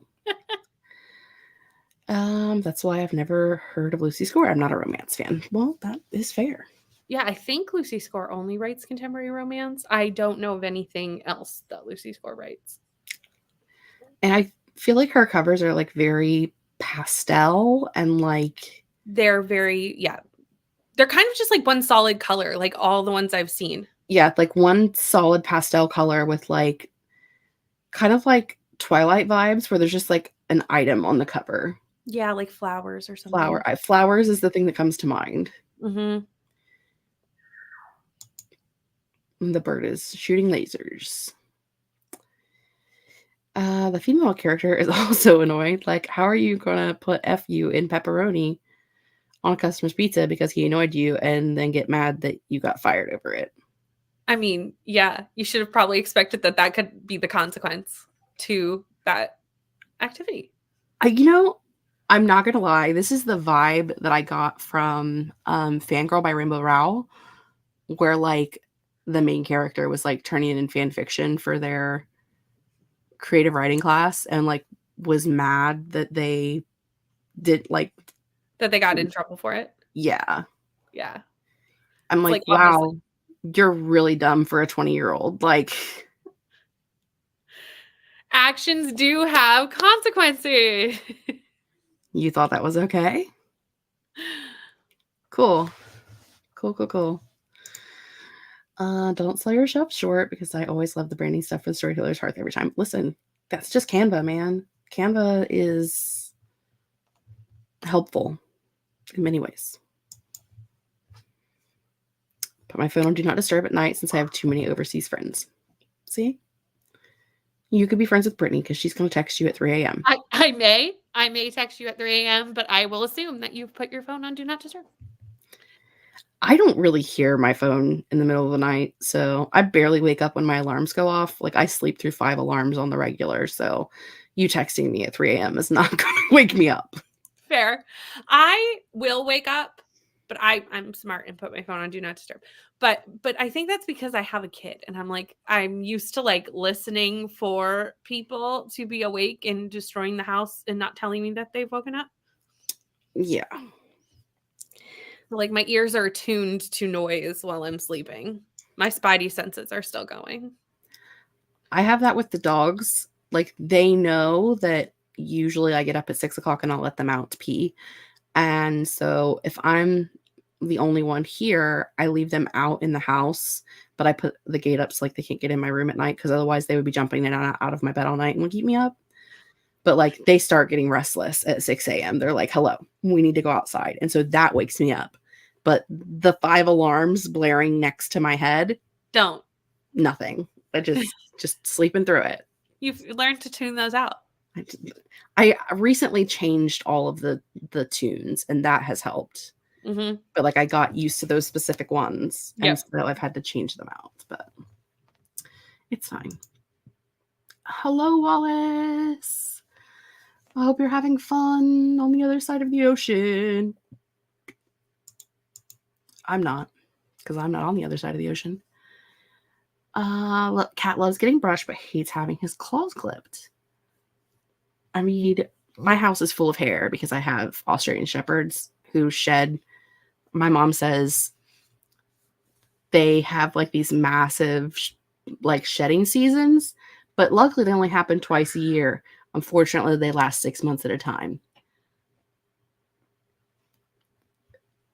That's why I've never heard of Lucy Score. I'm not a romance fan. Well, that is fair. Yeah, I think Lucy Score only writes contemporary romance. I don't know of anything else that Lucy Score writes. And I feel like her covers are like very pastel and like they're very, they're kind of just like one solid color, like all the ones I've seen. Yeah, like one solid pastel color with like kind of like Twilight vibes where there's just like an item on the cover. Yeah, like flowers or something. Flowers is the thing that comes to mind. The bird is shooting lasers. The female character is also annoyed. Like, how are you going to put F you in pepperoni on a customer's pizza because he annoyed you and then get mad that you got fired over it? I mean, yeah, you should have probably expected that could be the consequence to that activity. I'm not going to lie. This is the vibe that I got from Fangirl by Rainbow Rowell, where like the main character was like turning in fan fiction for their creative writing class and like was mad that they did like that they got in trouble for it. Yeah. I'm it's like, wow, obviously. You're really dumb for a 20-year-old. Like, actions do have consequences. You thought that was okay? Cool. Don't sell yourself short because I always love the branding stuff for the Storytellers Hearth every time. Listen, that's just Canva, man. Canva is helpful in many ways. Put my phone on Do Not Disturb at night since I have too many overseas friends. See? You could be friends with Brittany because she's going to text you at 3 a.m. I may text you at 3 a.m., but I will assume that you've put your phone on Do Not Disturb. I don't really hear my phone in the middle of the night, so I barely wake up when my alarms go off. Like, I sleep through 5 alarms on the regular, so you texting me at 3 a.m. is not going to wake me up. Fair. I will wake up, but I'm smart and put my phone on Do Not Disturb. But I think that's because I have a kid, and I'm used to like listening for people to be awake and destroying the house and not telling me that they've woken up. Yeah. Like, my ears are tuned to noise while I'm sleeping. My spidey senses are still going. I have that with the dogs. Like, they know that usually I get up at 6 o'clock and I'll let them out to pee. And so if I'm the only one here, I leave them out in the house, but I put the gate up so like they can't get in my room at night because otherwise they would be jumping in and out of my bed all night and would keep me up. But like, they start getting restless at 6 a.m. They're like, hello, we need to go outside. And so that wakes me up. But the 5 alarms blaring next to my head, nothing. I just sleeping through it. You've learned to tune those out. I recently changed all of the tunes, and that has helped. Mm-hmm. But like, I got used to those specific ones, and so I've had to change them out. But it's fine. Hello, Wallace. I hope you're having fun on the other side of the ocean. I'm not. because I'm not on the other side of the ocean. Look, cat loves getting brushed, but hates having his claws clipped. I mean, my house is full of hair because I have Australian Shepherds who shed. My mom says they have like these massive like shedding seasons, but luckily they only happen twice a year. Unfortunately, they last 6 months at a time.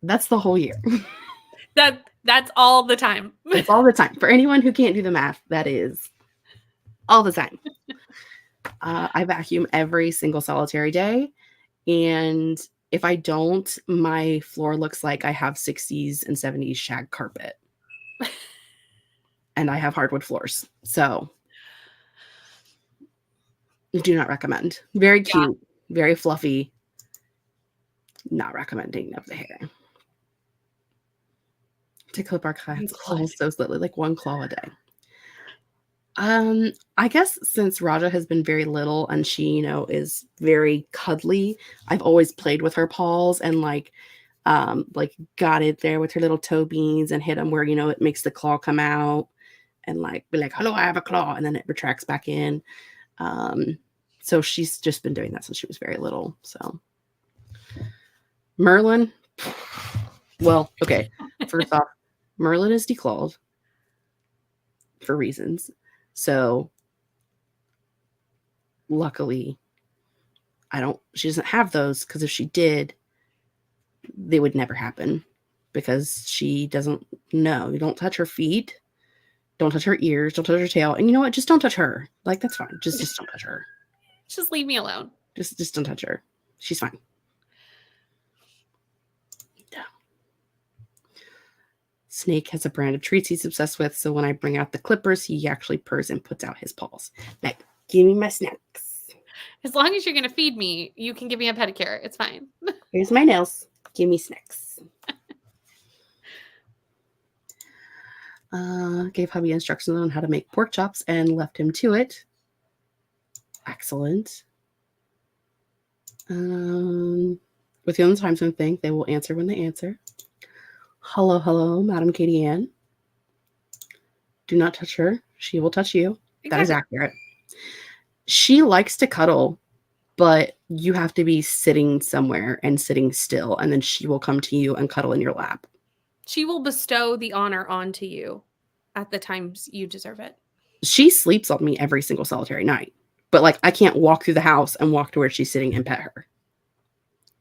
That's the whole year. That's all the time. It's all the time. For anyone who can't do the math, that is all the time. I vacuum every single solitary day. And if I don't, my floor looks like I have 60s and 70s shag carpet. And I have hardwood floors. So do not recommend. Very cute, very fluffy. Not recommending of the hair. To clip our cat's claws so slowly, like one claw a day. I guess since Raja has been very little and she, you know, is very cuddly, I've always played with her paws and like got it there with her little toe beans and hit them where, you know, it makes the claw come out and like be like, hello, I have a claw, and then it retracts back in. So she's just been doing that since she was very little. So Merlin, well, okay. First off, Merlin is declawed for reasons. So luckily, she doesn't have those, because if she did, they would never happen because she doesn't know. You don't touch her feet, don't touch her ears, don't touch her tail. And you know what? Just don't touch her. Like, that's fine. Just don't touch her. Just leave me alone. Just don't touch her. She's fine. Snake has a brand of treats he's obsessed with, so when I bring out the clippers, he actually purrs and puts out his paws. Like, give me my snacks. As long as you're going to feed me, you can give me a pedicure. It's fine. Here's my nails. Give me snacks. Gave hubby instructions on how to make pork chops and left him to it. Excellent. With the time zone thing, they will answer when they answer. Hello, Madam Katie Ann. Do not touch her. She will touch you. Exactly. That is accurate. She likes to cuddle, but you have to be sitting somewhere and sitting still, and then she will come to you and cuddle in your lap. She will bestow the honor onto you at the times you deserve it. She sleeps on me every single solitary night, but like I can't walk through the house and walk to where she's sitting and pet her.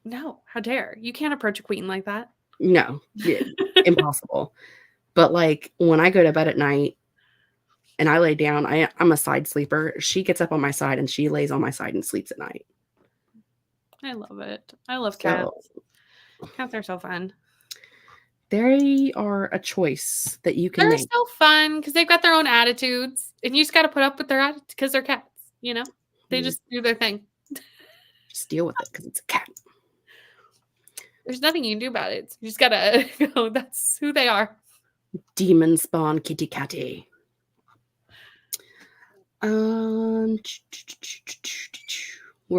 No, how dare. You can't approach a queen like that. No, impossible. But like when I go to bed at night and I lay down, I'm a side sleeper. She gets up on my side and she lays on my side and sleeps at night. I love it. I love cats. Cats are so fun. They are a choice that you can make. They're so fun because they've got their own attitudes, and you just got to put up with their attitudes because they're cats. You know, they just do their thing. Just deal with it because it's a cat. There's nothing you can do about it. You just gotta go. That's who they are. Demon spawn kitty catty. We're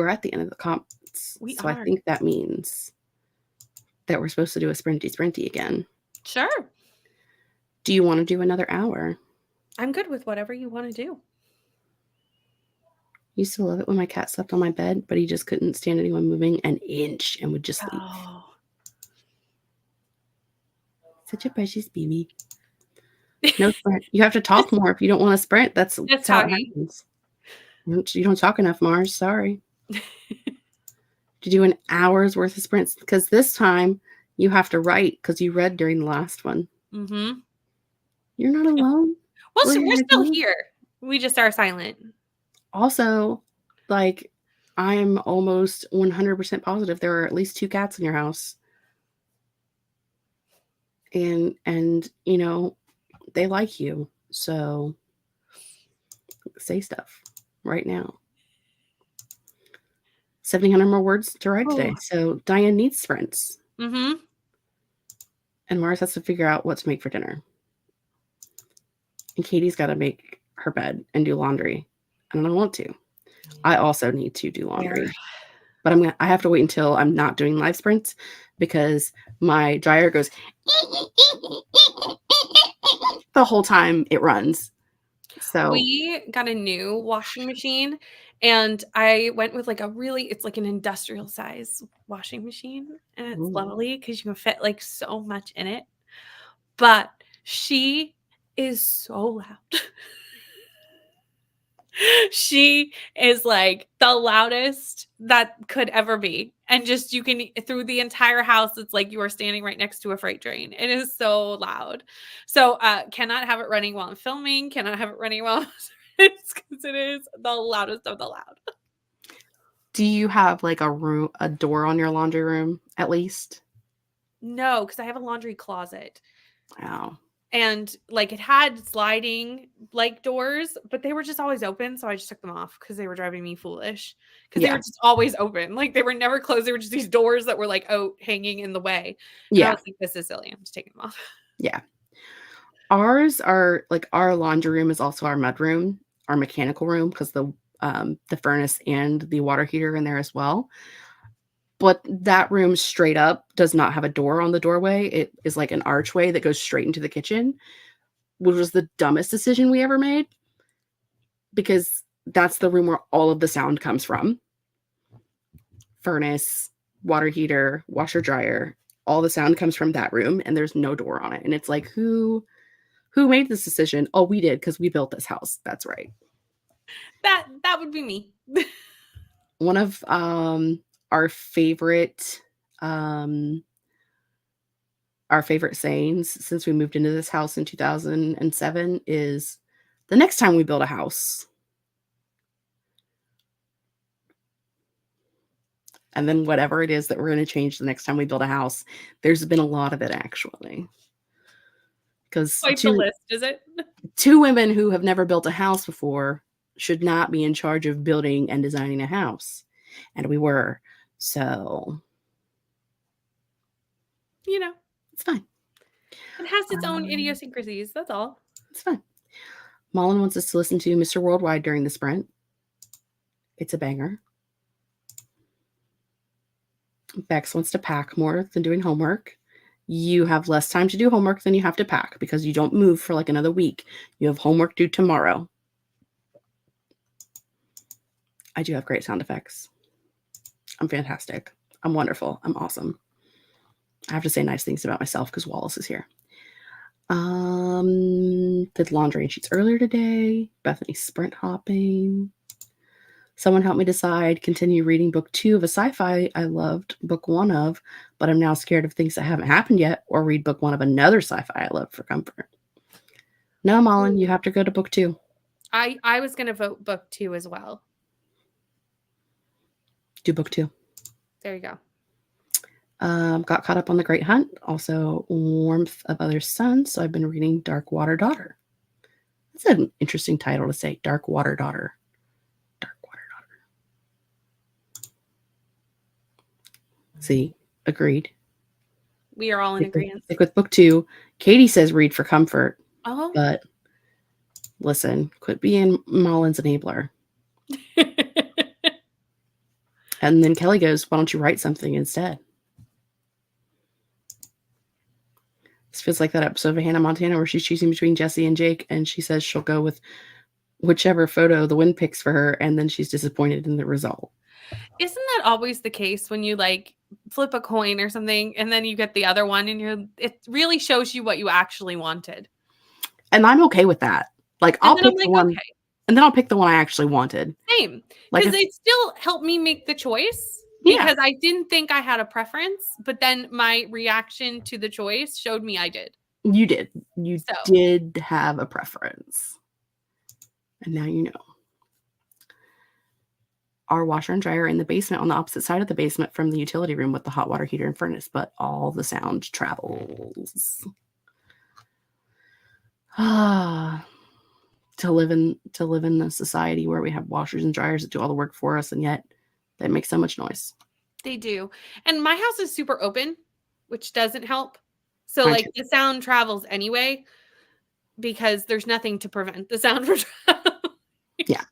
at the end of the comments. So I think that means that we're supposed to do a sprinty again. Sure. Do you want to do another hour? I'm good with whatever you want to do. I used to love it when my cat slept on my bed, but he just couldn't stand anyone moving an inch and would just leave. Such a precious baby. No sprint. You have to talk more if you don't want to sprint. That's how it happens. You don't talk enough, Mars. Sorry. To do an hour's worth of sprints, because this time you have to write because you read during the last one. Mm-hmm. You're not alone. Well, we're still here. We just are silent. Also, like, I'm almost 100% positive there are at least 2 cats in your house. And you know, they like you. So say stuff right now. 1,700 more words to write today. So Diane needs sprints. Mm-hmm. And Mars has to figure out what to make for dinner. And Katie's got to make her bed and do laundry. And I don't want to. I also need to do laundry. But I have to wait until I'm not doing live sprints, because My dryer goes the whole time it runs. So We got a new washing machine, and I went with like it's like an industrial size washing machine, and it's ooh. lovely because you can fit like so much in it. But she is so loud. She is like the loudest that could ever be. And just you can through the entire house, it's like you are standing right next to a freight train. It is so loud. So cannot have it running while I'm filming, cannot have it running while because it is the loudest of the loud. Do you have like a door on your laundry room at least? No, because I have a laundry closet. Oh. And like it had sliding like doors, but they were just always open. So I just took them off because they were driving me foolish. Because they were Yeah. just always open. Like they were never closed. They were just these doors that were like hanging in the way. And I Yeah. was like, this is silly. I'm just taking them off. Yeah. Ours are like our laundry room is also our mud room, our mechanical room, because the furnace and the water heater in there as well. But that room straight up does not have a door on the doorway. It is like an archway that goes straight into the kitchen, which was the dumbest decision we ever made because that's the room where all of the sound comes from. Furnace, water heater, washer dryer, all the sound comes from that room and there's no door on it. And it's like, who made this decision? Oh, we did because we built this house. That's right. That would be me. One of our favorite sayings since we moved into this house in 2007 is the next time we build a house. And then whatever it is that we're going to change the next time we build a house, there's been a lot of it actually. Because Quite the list, is it? two women who have never built a house before should not be in charge of building and designing a house. And we were. So, it's fine. It has its own idiosyncrasies. That's all. It's fine. Mullen wants us to listen to Mr. Worldwide during the sprint. It's a banger. Bex wants to pack more than doing homework. You have less time to do homework than you have to pack because you don't move for like another week. You have homework due tomorrow. I do have great sound effects. I'm fantastic. I'm wonderful. I'm awesome. I have to say nice things about myself because Wallace is here. Did laundry and sheets earlier today. Bethany sprint hopping. Someone help me decide. Continue reading book 2 of a sci-fi I loved book 1 of, but I'm now scared of things that haven't happened yet, or read book 1 of another sci-fi I loved for comfort. No, Mullen, you have to go to book 2. I was going to vote book 2 as well. Do book 2. There you go. Got caught up on The Great Hunt, also Warmth of Other Suns, so I've been reading Dark Water Daughter. That's an interesting title to say, Dark Water Daughter. Dark Water Daughter. See, agreed. We are all in agreement. Stick with book 2. Katie says read for comfort. Oh. But listen, quit being Mullen's enabler. And then Kelly goes, why don't you write something instead? This feels like that episode of Hannah Montana where she's choosing between Jesse and Jake, and she says she'll go with whichever photo the wind picks for her, and then she's disappointed in the result. Isn't that always the case when you like flip a coin or something and then you get the other one and it really shows you what you actually wanted? And I'm okay with that. Like I'll pick the one, okay. And then I'll pick the one I actually wanted. Same. Because it still helped me make the choice. Because I didn't think I had a preference, but then my reaction to the choice showed me I did. You did. You did have a preference. And now you know. Our washer and dryer in the basement on the opposite side of the basement from the utility room with the hot water heater and furnace, but all the sound travels. To live in a society where we have washers and dryers that do all the work for us, and yet they make so much noise. They do. And my house is super open, which doesn't help. So like the sound travels anyway because there's nothing to prevent the sound from traveling. Yeah.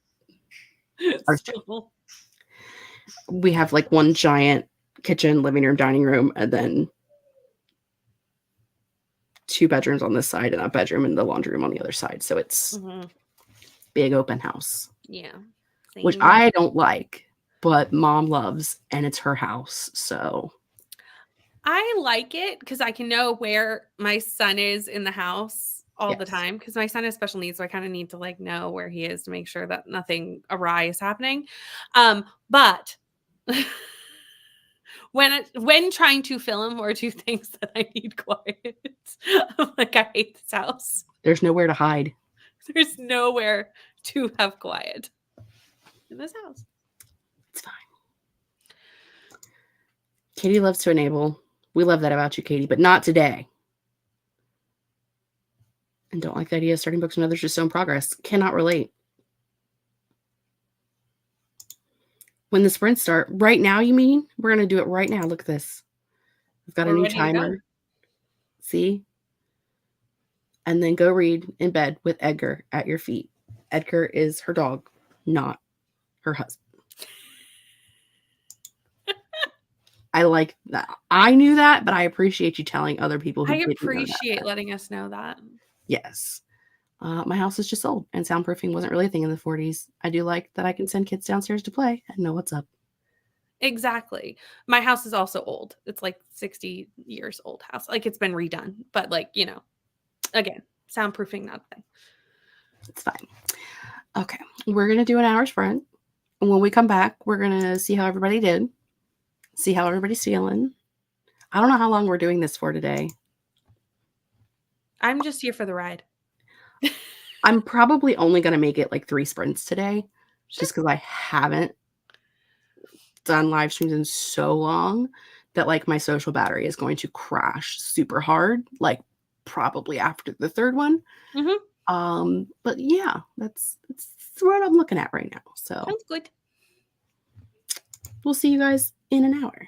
We have like one giant kitchen, living room, dining room, and then 2 bedrooms on this side and a bedroom and the laundry room on the other side. So it's big open house. Yeah. Which Same. I don't like, but mom loves, and it's her house. So I like it because I can know where my son is in the house all the yes. time, because my son has special needs, so I kind of need to like know where he is to make sure that nothing awry is happening. But when trying to film or do things that I need quiet, I'm like, I hate this house. There's nowhere to hide. There's nowhere to have quiet in this house. It's fine. Katie loves to enable. We love that about you, Katie, but not today. And don't like the idea of starting books when others are still in progress. Cannot relate. When the sprints start, right now, you mean? We're going to do it right now. Look at this. We've got a We're new ready to go. timer. See? And then go read in bed with Edgar at your feet. Edgar is her dog, not her husband. I like that. I knew that, but I appreciate you telling other people who I didn't appreciate know that. letting us know that. Yes. My house is just old, and soundproofing wasn't really a thing in the 40s. I do like that I can send kids downstairs to play and know what's up. Exactly. My house is also old. It's like 60 years old house. Like it's been redone, but like, you know, again, soundproofing, not a thing. It's fine. Okay. We're going to do an hour sprint. And when we come back, we're going to see how everybody did, see how everybody's feeling. I don't know how long we're doing this for today. I'm just here for the ride. I'm probably only going to make it like 3 sprints today, just because I haven't done live streams in so long that like my social battery is going to crash super hard, like probably after the 3rd one. But yeah, that's what I'm looking at right now. So Sounds good. We'll see you guys in an hour.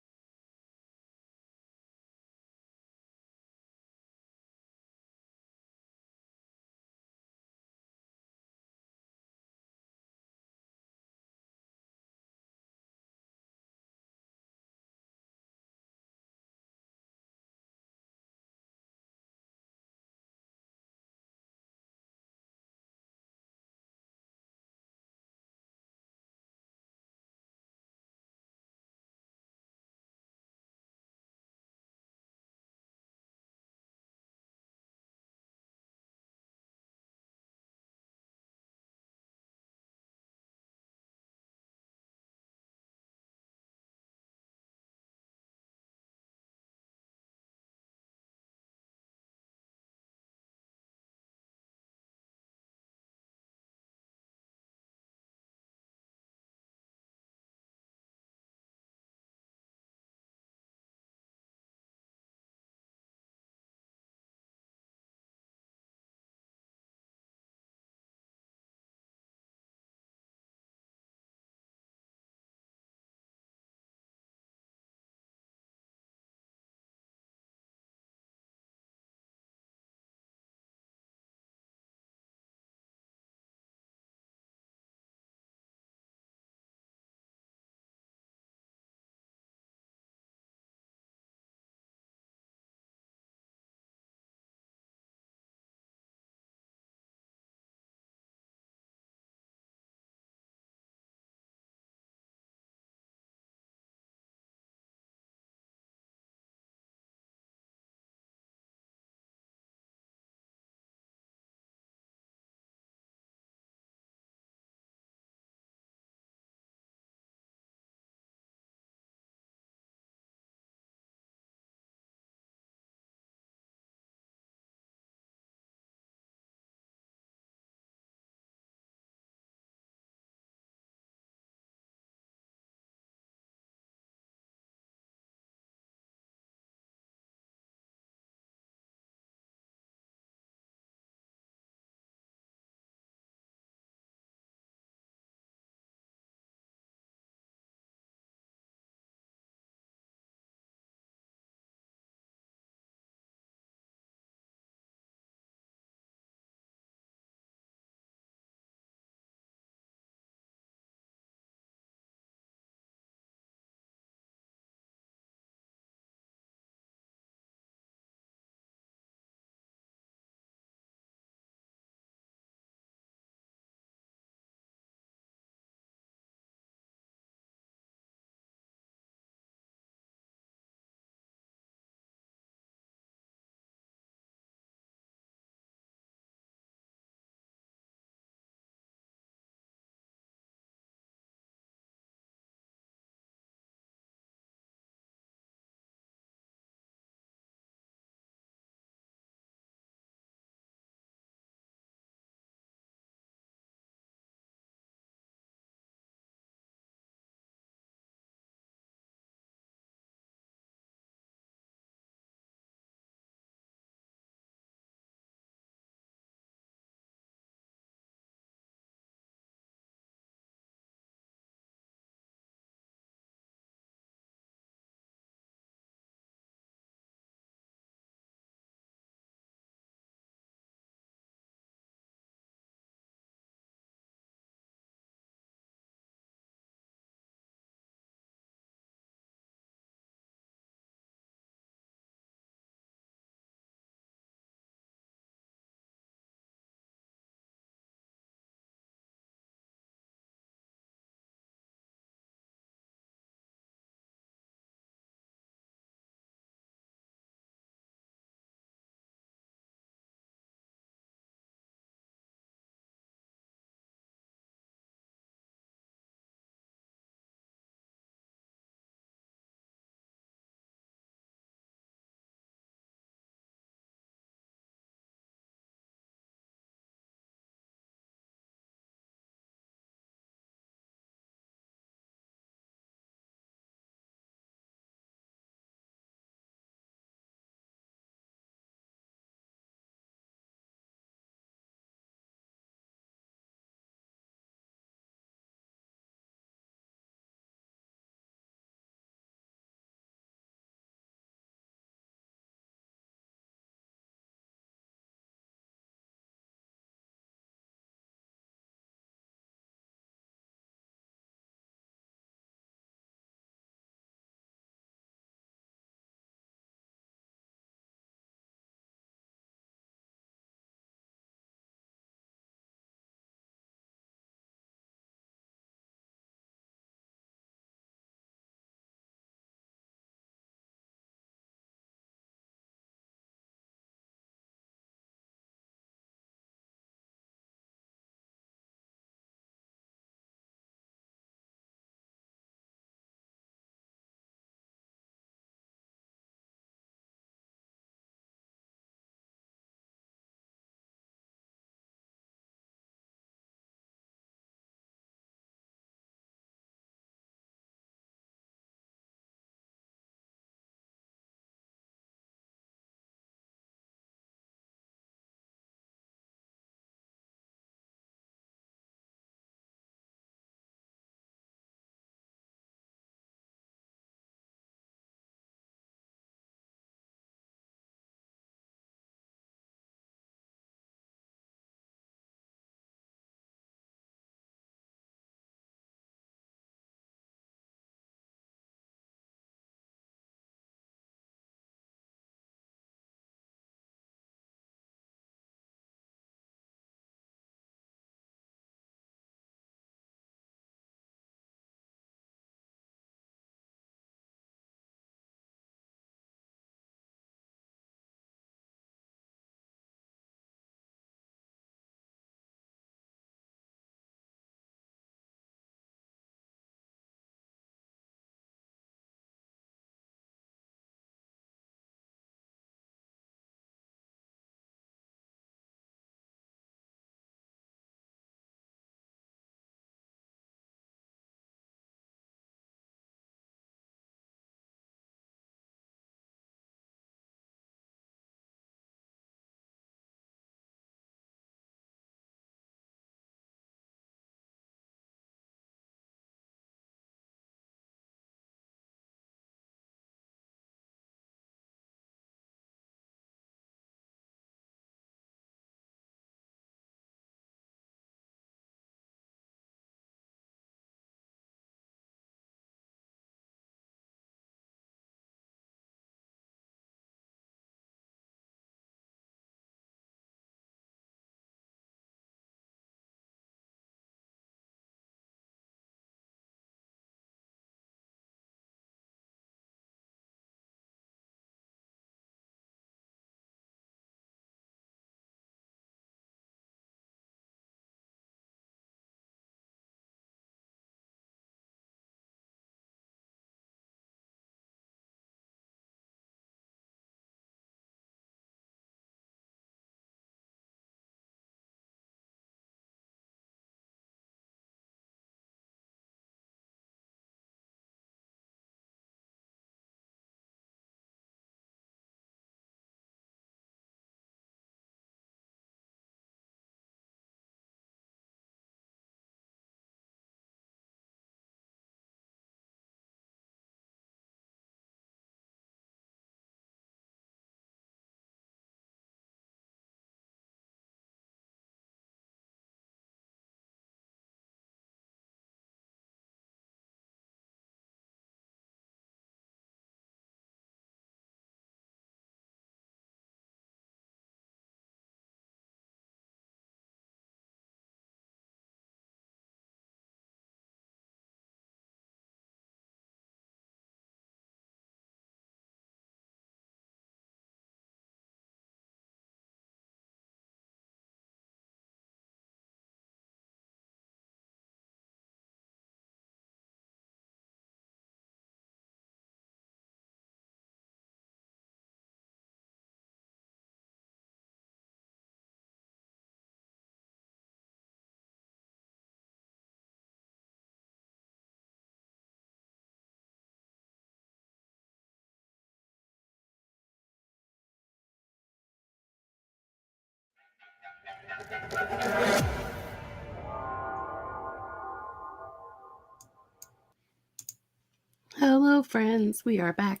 Hello, friends. We are back.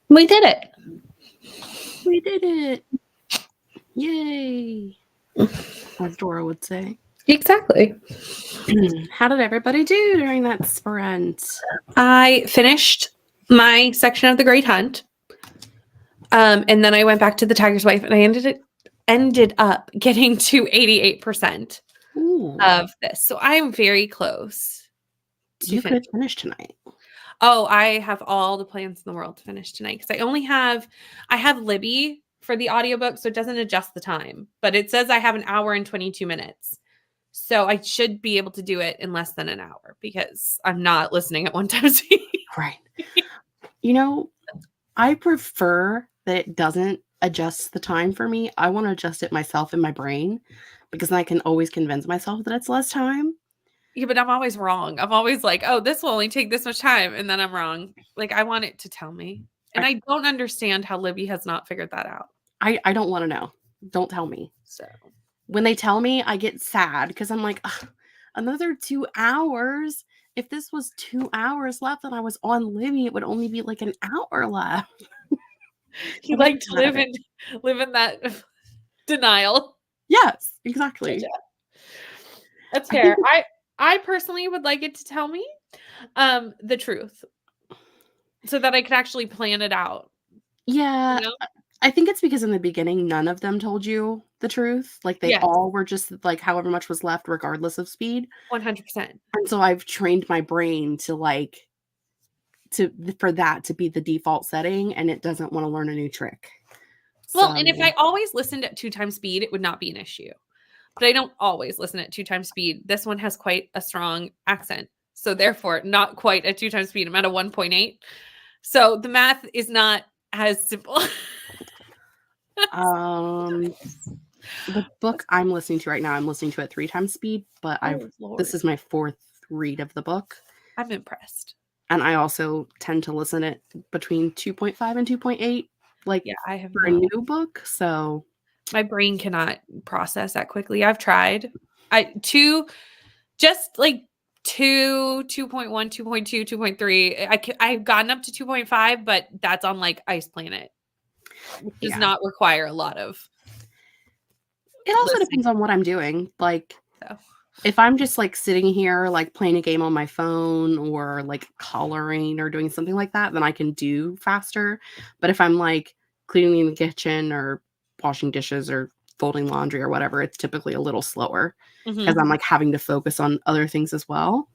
We did it. We did it. Yay. As Dora would say. Exactly. How did everybody do during that sprint? I finished my section of The Great Hunt. And then I went back to The Tiger's Wife, and I ended up getting to 88% of this. So I'm very close. You could finish tonight. Oh, I have all the plans in the world to finish tonight because I have Libby for the audiobook, so it doesn't adjust the time, but it says I have an hour and 22 minutes. So I should be able to do it in less than an hour because I'm not listening at one time speed. Right. You know, I prefer that it doesn't adjust the time for me. I want to adjust it myself in my brain because then I can always convince myself that it's less time. Yeah, but I'm always wrong. I'm always like, oh, this will only take this much time. And then I'm wrong. Like, I want it to tell me. And I don't understand how Libby has not figured that out. I don't want to know. Don't tell me. So when they tell me, I get sad because I'm like, another 2 hours. If this was 2 hours left and I was on Libby, it would only be like an hour left. You like to live in that denial. Yes, exactly. That's fair. I personally would like it to tell me the truth so that I could actually plan it out. Yeah. You know? I think it's because in the beginning, none of them told you the truth. Like they all were just like however much was left, regardless of speed. 100%. And so I've trained my brain to for that to be the default setting, and it doesn't want to learn a new trick. Well, and if I always listened at 2 times speed, it would not be an issue. But I don't always listen at 2 times speed. This one has quite a strong accent. So therefore, not quite at 2 times speed. I'm at a 1.8. So the math is not as simple. The book I'm listening to right now, I'm listening to at 3 times speed, but this is my 4th read of the book. I'm impressed. And I also tend to listen at between 2.5 and 2.8, like I have for a new book. So my brain cannot process that quickly. I've tried. 2, just like 2, 2.1, 2.2, 2.3. I've gotten up to 2.5, but that's on like Ice Planet. It does not require a lot of. It also depends on what I'm doing. Like, if I'm just like sitting here, like playing a game on my phone or like coloring or doing something like that, then I can do faster. But if I'm like cleaning the kitchen or washing dishes or folding laundry or whatever, it's typically a little slower because I'm like having to focus on other things as well.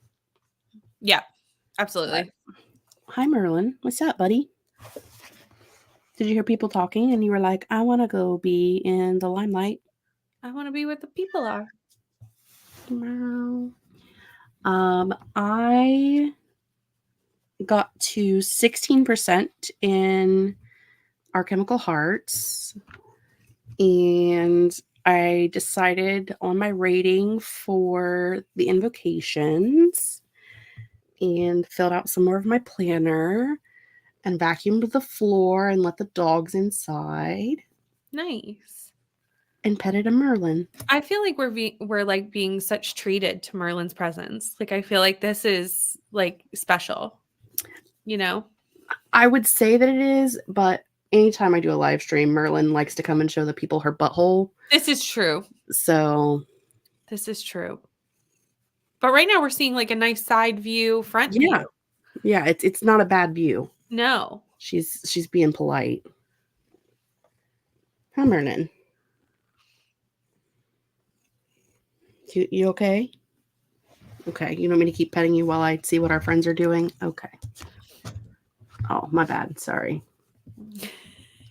Yeah, absolutely. Hi, Merlin. What's up, buddy? Did you hear people talking and you were like, I want to go be in the limelight? I want to be where the people are. I got to 16% in Our Chemical Hearts, and I decided on my rating for the invocations and filled out some more of my planner and vacuumed the floor and let the dogs inside. Nice. And petted a Merlin. I feel like we're like being such treated to Merlin's presence. Like I feel like this is like special, you know? I would say that it is, but anytime I do a live stream, Merlin likes to come and show the people her butthole. This is true. So this is true. But right now we're seeing like a nice side view, front view. Yeah, it's not a bad view. No. She's being polite. Hi, Merlin. You okay? Okay, you want me to keep petting you while I see what our friends are doing? Okay. Oh, my bad. Sorry.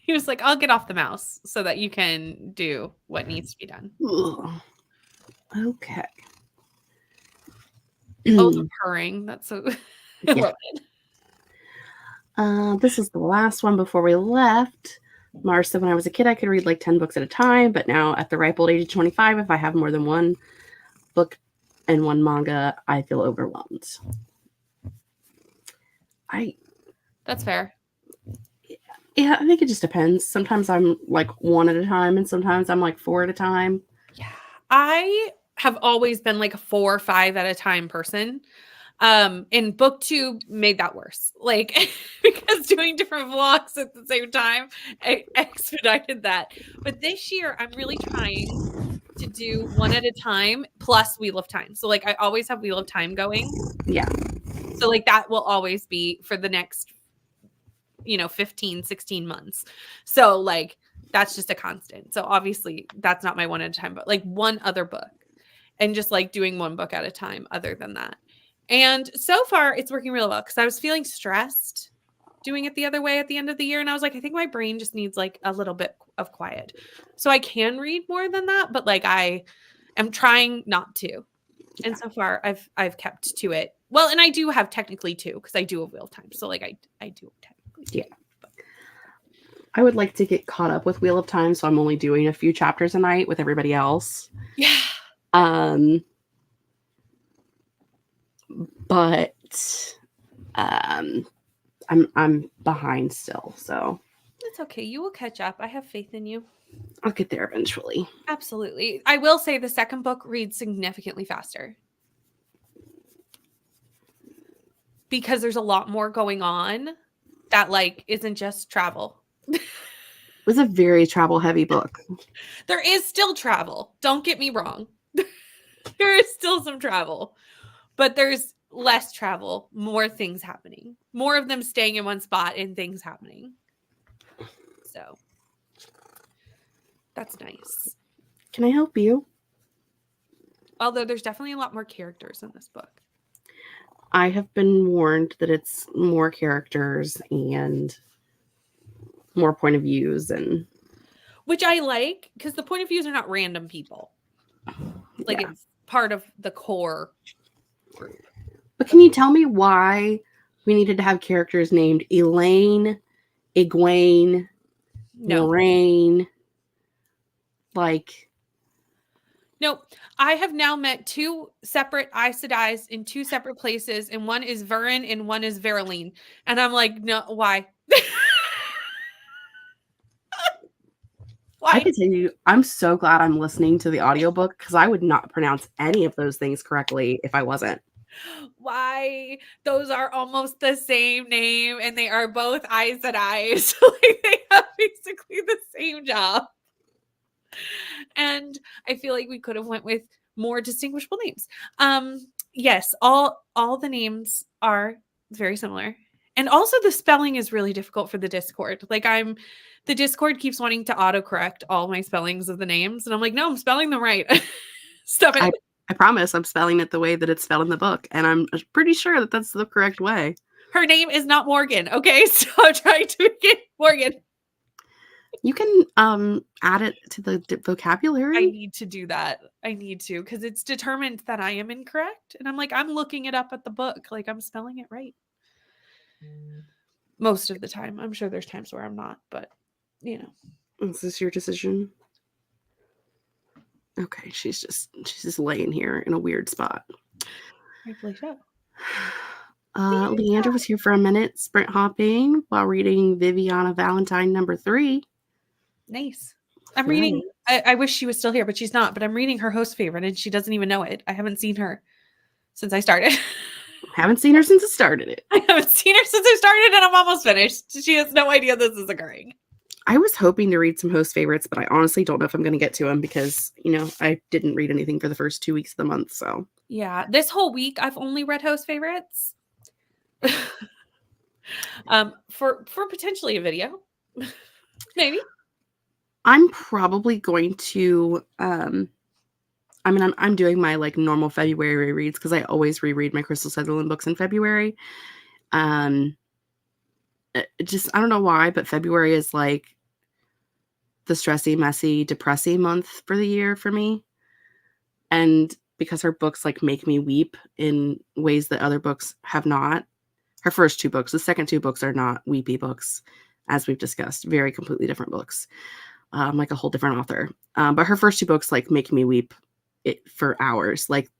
He was like, I'll get off the mouse so that you can do what needs to be done. Ugh. Okay. Oh, the purring. That's so I love it. This is the last one before we left. Mars said when I was a kid, I could read like 10 books at a time, but now at the ripe old age of 25, if I have more than one book and one manga, I feel overwhelmed. That's fair. Yeah, I think it just depends. Sometimes I'm like 1 at a time, and sometimes I'm like 4 at a time. Yeah, I have always been like a 4 or 5 at a time person. And BookTube made that worse. Like, because doing different vlogs at the same time expedited that. But this year, I'm really trying to do one at a time plus Wheel of Time. So, like, I always have Wheel of Time going. Yeah. So, like, that will always be for the next, 15, 16 months. So, like, that's just a constant. So, obviously, that's not my one at a time, but like one other book and just like doing one book at a time other than that. And so far, it's working real well because I was feeling stressed doing it the other way at the end of the year. And I was like, I think my brain just needs like a little bit of quiet. So I can read more than that, but like I am trying not to. And so far, I've kept to it. Well, and I do have technically 2 because I do have Wheel of Time. So like I do technically 2. Yeah. I would like to get caught up with Wheel of Time, so I'm only doing a few chapters a night with everybody else. Yeah. But I'm behind still, so It's okay. You will catch up. I have faith in you. I'll get there eventually. Absolutely. I will say the second book reads significantly faster because there's a lot more going on that like isn't just travel. It was a very travel heavy book. There is still travel. Don't get me wrong. There is still some travel, but there's less travel, more things happening, more of them staying in one spot and things happening. So that's nice. Can I help you? Although there's definitely a lot more characters in this book. I have been warned that it's more characters and more point of views, and which I like because the point of views are not random people. Like it's part of the core group. But can you tell me why we needed to have characters named Elaine, Egwene, Lorraine? Like, no, I have now met 2 separate Aes Sedais in 2 separate places, and one is Verin and one is Veroline. And I'm like, no, why? Why? I can tell you, I'm so glad I'm listening to the audiobook because I would not pronounce any of those things correctly if I wasn't. Why? Those are almost the same name, and they are both Aes Sedais. Like they have basically the same job. And I feel like we could have went with more distinguishable names. Yes, all the names are very similar. And also the spelling is really difficult for the Discord. Like the Discord keeps wanting to autocorrect all my spellings of the names. And I'm like, no, I'm spelling them right. Stop it. I promise I'm spelling it the way that it's spelled in the book. And I'm pretty sure that that's the correct way. Her name is not Morgan. Okay. So I'm trying to make it Morgan. You can add it to the vocabulary. I need to do that. I need to because it's determined that I am incorrect. And I'm like, I'm looking it up at the book. Like I'm spelling it right. Most of the time. I'm sure there's times where I'm not, but Is this your decision? Okay, she's just laying here in a weird spot. Leandra was here for a minute, sprint hopping while reading Viviana Valentine number 3. Nice. I'm reading. I wish she was still here, but she's not. But I'm reading her host favorite, and she doesn't even know it. I haven't seen her since I started. Haven't seen her since I started it. I haven't seen her since I started, and I'm almost finished. She has no idea this is occurring. I was hoping to read some host favorites, but I honestly don't know if I'm going to get to them because, I didn't read anything for the first 2 weeks of the month. So yeah, this whole week I've only read host favorites. For potentially a video, maybe. I'm probably going to. I'm doing my like normal February rereads because I always reread my Crystal Sutherland books in February. I don't know why, but February is like the stressy, messy, depressing month for the year for me. And because her books like make me weep in ways that other books have not. Her first 2 books, the second 2 books are not weepy books, as we've discussed, very completely different books, like a whole different author. But her first 2 books like make me weep for hours. Like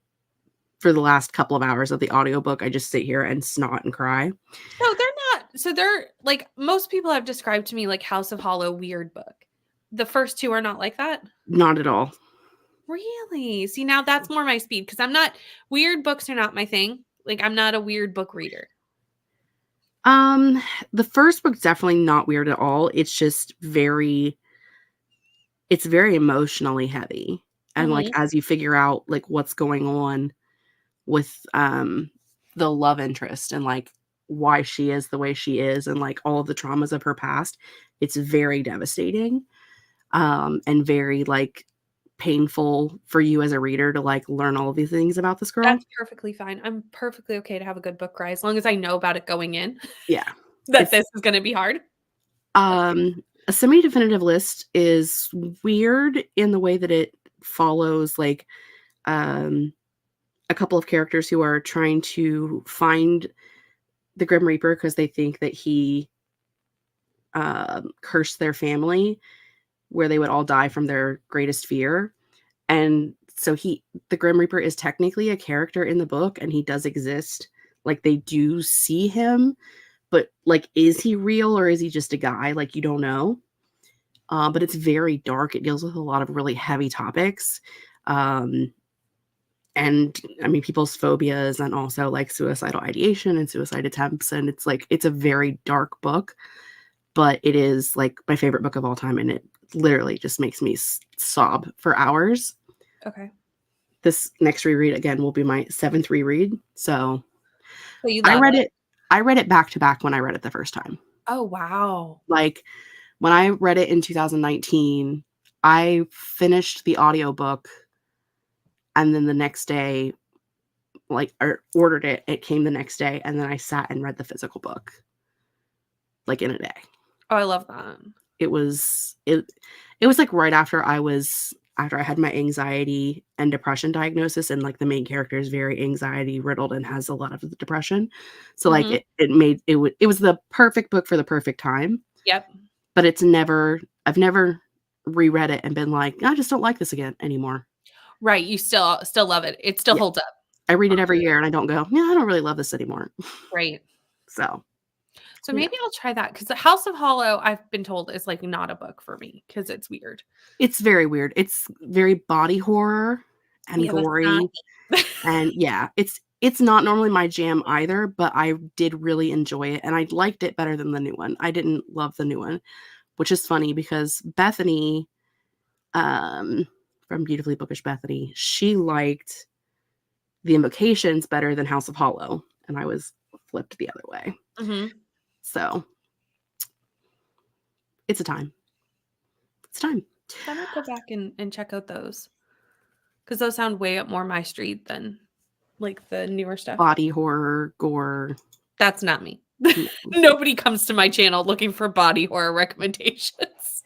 for the last couple of hours of the audiobook, I just sit here and snot and cry. No, they're not. So they're like most people have described to me like House of Hollow weird book. The first 2 are not like that? Not at all. Really? See, now that's more my speed because I'm not weird books are not my thing. Like I'm not a weird book reader. The first book's definitely not weird at all. It's very emotionally heavy. And like Mhm. as you figure out like what's going on with the love interest and like why she is the way she is and like all of the traumas of her past, it's very devastating. And very like painful for you as a reader to like learn all of these things about this girl. That's perfectly fine. I'm perfectly okay to have a good book cry as long as I know about it going in Yeah. that It's this is gonna be hard. a semi-definitive list is weird in the way that it follows like um a couple of characters who are trying to find the Grim Reaper because they think that he cursed their family where they would all die from their greatest fear. And so the Grim Reaper is technically a character in the book and he does exist. Like they do see him, but like, is he real or is he just a guy? Like you don't know. But it's very dark. It deals with a lot of really heavy topics. Um, and I mean, people's phobias and also like suicidal ideation and suicide attempts. And it's like, it's a very dark book, but it is like my favorite book of all time. And it literally just makes me sob for hours. Okay. This next reread again will be my 7th reread. So So you I love read it? it. I read it back to back when I read it the first time. Oh, wow. Like when I read it in 2019, I finished the audiobook and then the next day, like or ordered it. It came the next day, and then I sat and read the physical book like in a day. Oh, I love that. It was like right after I had my anxiety and depression diagnosis, and like the main character is very anxiety riddled and has a lot of the depression. So like Mhm. it was the perfect book for the perfect time. Yep. But I've never reread it and been like, I just don't like this again anymore. Right, you still love it. It still Yeah. holds up. I read it every year and I don't go, yeah, I don't really love this anymore. Right. So So yeah. maybe I'll try that because the House of Hollow, I've been told, is like not a book for me because it's weird. It's very weird. It's very body horror and Yeah, that's not gory. me. And yeah, it's not normally my jam either, but I did really enjoy it and I liked it better than the new one. I didn't love the new one, which is funny because Bethany, um, from Beautifully Bookish Bethany, she liked The Invocations better than House of Hollow, and I was flipped the other way. Mhm. So it's a time. It's time. I might go back and check out those because those sound way up more my street than like the newer stuff. Body horror, gore. That's not me. No. Nobody comes to my channel looking for body horror recommendations.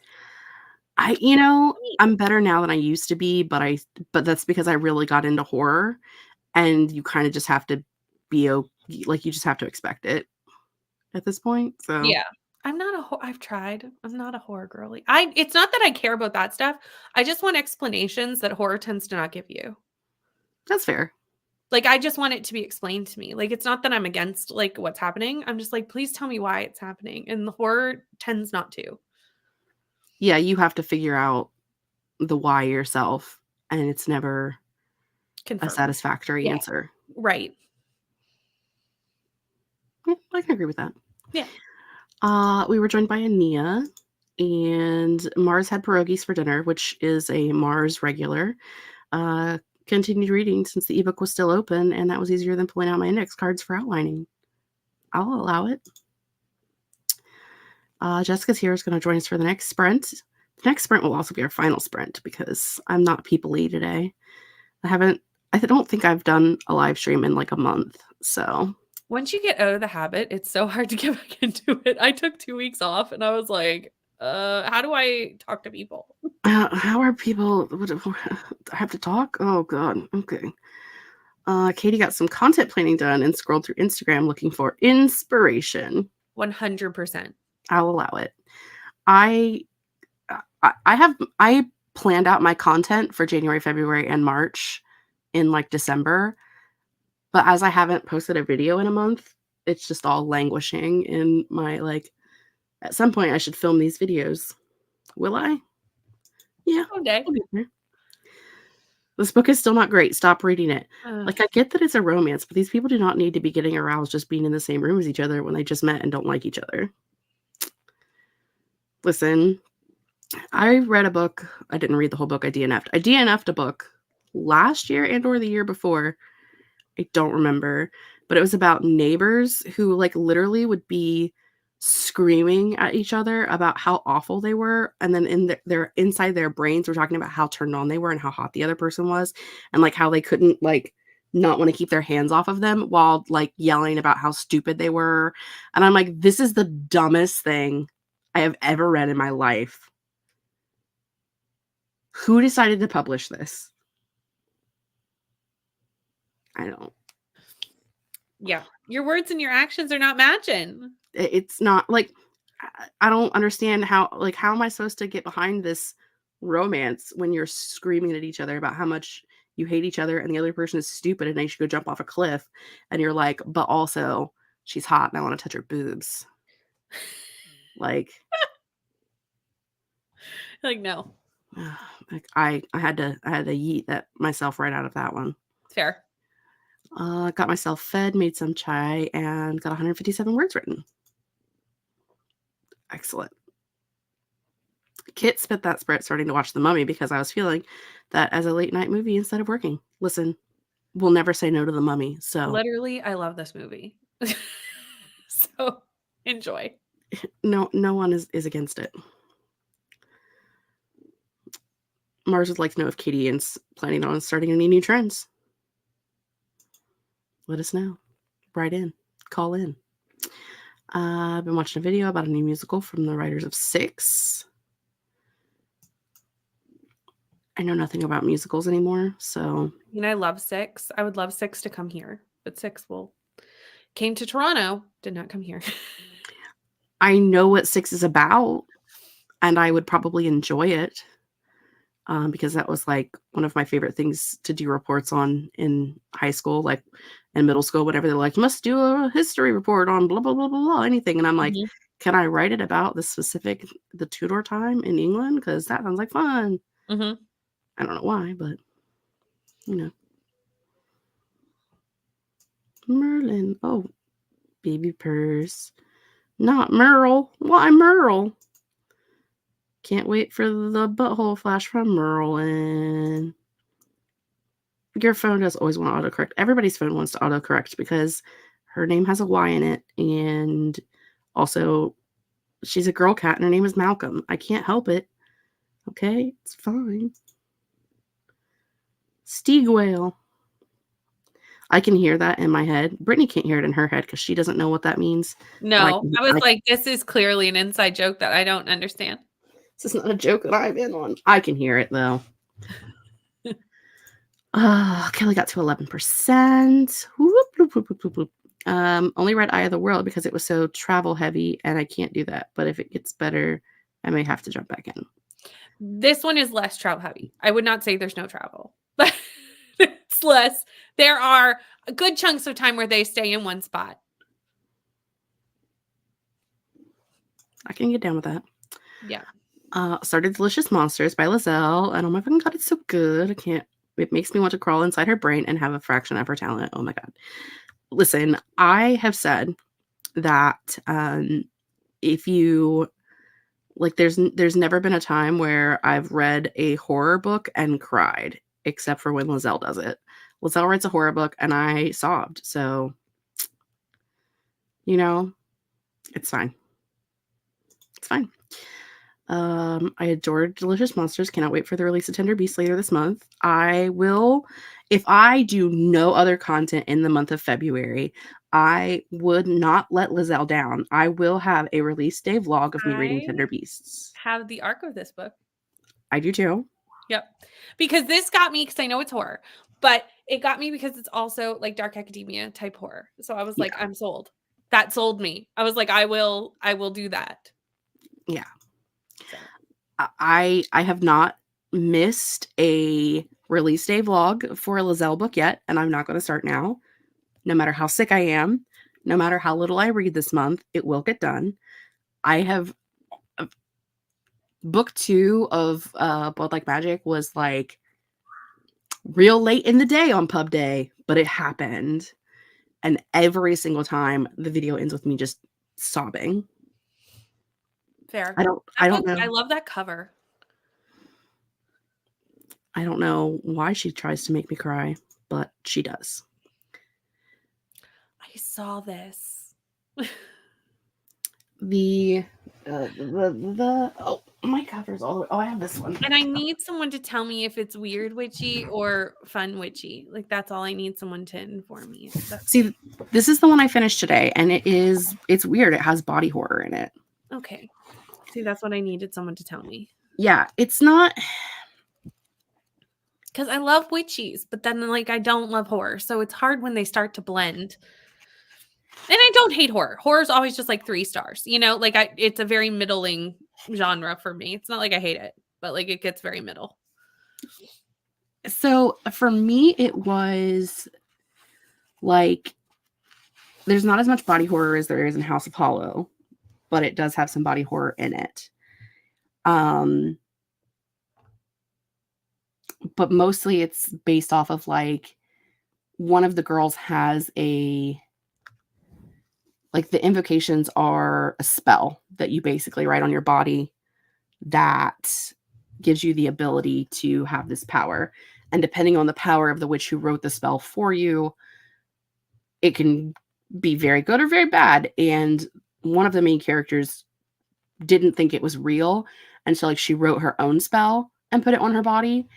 I'm better now than I used to be, but that's because I really got into horror and you kind of just have to like you just have to expect it at this point. So Yeah. I've tried. I'm not a horror girly. It's not that I care about that stuff. I just want explanations that horror tends to not give you. that's fair. Like, I just want it to be explained to me. Like, it's not that I'm against, like, what's happening. I'm just like, "Please tell me why it's happening," and the horror tends not to. Yeah, you have to figure out the why yourself, and it's never a Confirmed. satisfactory Yeah. answer. Right. Yeah, I can agree with that. Yeah. We were joined by Ania, and Mars had pierogies for dinner, which is a Mars regular. Continued reading since the ebook was still open, and that was easier than pulling out my index cards for outlining. I'll allow it. Jessica's here is going to join us for the next sprint. The next sprint will also be our final sprint because I'm not people-y today. I don't think I've done a live stream in like a month. So Once you get out of the habit, it's so hard to get back into it. I took 2 weeks off and I was like, how do I talk to people? how are people? I have to talk? Oh, God. Okay. Katie got some content planning done and scrolled through Instagram looking for inspiration. 100%. I'll allow it. I planned out my content for January, February, and March in like December, but as I haven't posted a video in a month, it's just all languishing in my like. At some point, I should film these videos. Will I? Yeah. Okay. I'll get there. This book is still not great. Stop reading it. Ugh. Like, I get that it's a romance, but these people do not need to be getting aroused just being in the same room as each other when they just met and don't like each other. Listen, I read a book. I didn't read the whole book. I DNF'd. I DNF'd a book last year and or the year before. I don't remember, but it was about neighbors who like literally would be screaming at each other about how awful they were, and then in their inside their brains were talking about how turned on they were and how hot the other person was, and like how they couldn't like not want to keep their hands off of them while like yelling about how stupid they were. And I'm like, this is the dumbest thing I have ever read in my life. Who decided to publish this? I don't. Yeah. Your words and your actions are not matching. It's not like, I don't understand how am I supposed to get behind this romance when you're screaming at each other about how much you hate each other and the other person is stupid and they should go jump off a cliff, and you're like, but also she's hot and I want to touch her boobs. Like, No. like I had to yeet that myself right out of that one. Fair. Got myself fed, made some chai, and got 157 words written. Excellent. Kit spent that spirit starting to watch The Mummy because I was feeling that as a late night movie instead of working. Listen, we'll never say no to The Mummy. So literally, I love this movie. So enjoy. No one is against it. Mars would like to know if Katie is planning on starting any new trends. Let us know. Write in. Call in. I've been watching a video about a new musical from the writers of Six. I know nothing about musicals anymore, so. I love Six. I would love Six to come here, but Six came to Toronto, did not come here. I know what Six is about, and I would probably enjoy it. Because that was like one of my favorite things to do reports on in high school, like in middle school, whatever. They're like, you must do a history report on blah, blah, blah, blah, blah, anything. And I'm like, can I write it about the Tudor time in England? Because that sounds like fun. I don't know why, but Merlin. Oh, baby purrs. Not Merle. Why Merle? Can't wait for the butthole flash from Merlin. Your phone does always want to autocorrect. Everybody's phone wants to autocorrect because her name has a Y in it. And also, she's a girl cat and her name is Malcolm. I can't help it. Okay, it's fine. Steegwale. I can hear that in my head. Brittany can't hear it in her head because she doesn't know what that means. No, I was like, this is clearly an inside joke that I don't understand. This is not a joke that I'm in on. I can hear it, though. Kelly got to 11%. Whoop, whoop, whoop, whoop, whoop. Only read Eye of the World because it was so travel heavy, and I can't do that. But if it gets better, I may have to jump back in. This one is less travel heavy. I would not say there's no travel, but it's less. There are good chunks of time where they stay in one spot. I can get down with that. Yeah. Started Delicious Monsters by Lizelle, and oh my fucking god, it's so good. I can't. It makes me want to crawl inside her brain and have a fraction of her talent. Oh my god. Listen, I have said that if you like, there's never been a time where I've read a horror book and cried, except for when Lizelle does it. Lizelle writes a horror book and I sobbed. So, it's fine. It's fine. I adored Delicious Monsters. Cannot wait for the release of Tender Beast later this month. I will, if I do no other content in the month of February, I would not let Lizelle down. I will have a release day vlog of me reading Tender Beasts. Have the arc of this book. I do too. Yep. Because this got me, because I know it's horror, but it got me because it's also like dark academia type horror. So I was like, I'm sold. That sold me. I was like, I will do that. Yeah. I have not missed a release day vlog for a Lizelle book yet, and I'm not going to start now. No matter how sick I am, no matter how little I read this month, it will get done. I have book 2 of Blood Like Magic was like real late in the day on pub day, but it happened. And every single time the video ends with me just sobbing. Fair. I don't I know. love that cover. I don't know why she tries to make me cry, but she does. I saw this. Oh, my cover's all the way. Oh, I have this one. And I need someone to tell me if it's weird witchy or fun witchy. Like, that's all I need someone to inform me. See, this is the one I finished today, and it's weird. It has body horror in it. Okay. See, that's what I needed someone to tell me. Yeah, it's not. Because I love witchies, but then, like, I don't love horror. So it's hard when they start to blend. And I don't hate horror. Horror is always just like 3 stars. You know, like it's a very middling genre for me. It's not like I hate it, but like it gets very middle. So for me, it was like there's not as much body horror as there is in House of Hollow, but it does have some body horror in it. But mostly it's based off of like one of the girls has the invocations are a spell that you basically write on your body that gives you the ability to have this power. And depending on the power of the witch who wrote the spell for you, it can be very good or very bad. And one of the main characters didn't think it was real until like she wrote her own spell and put it on her body.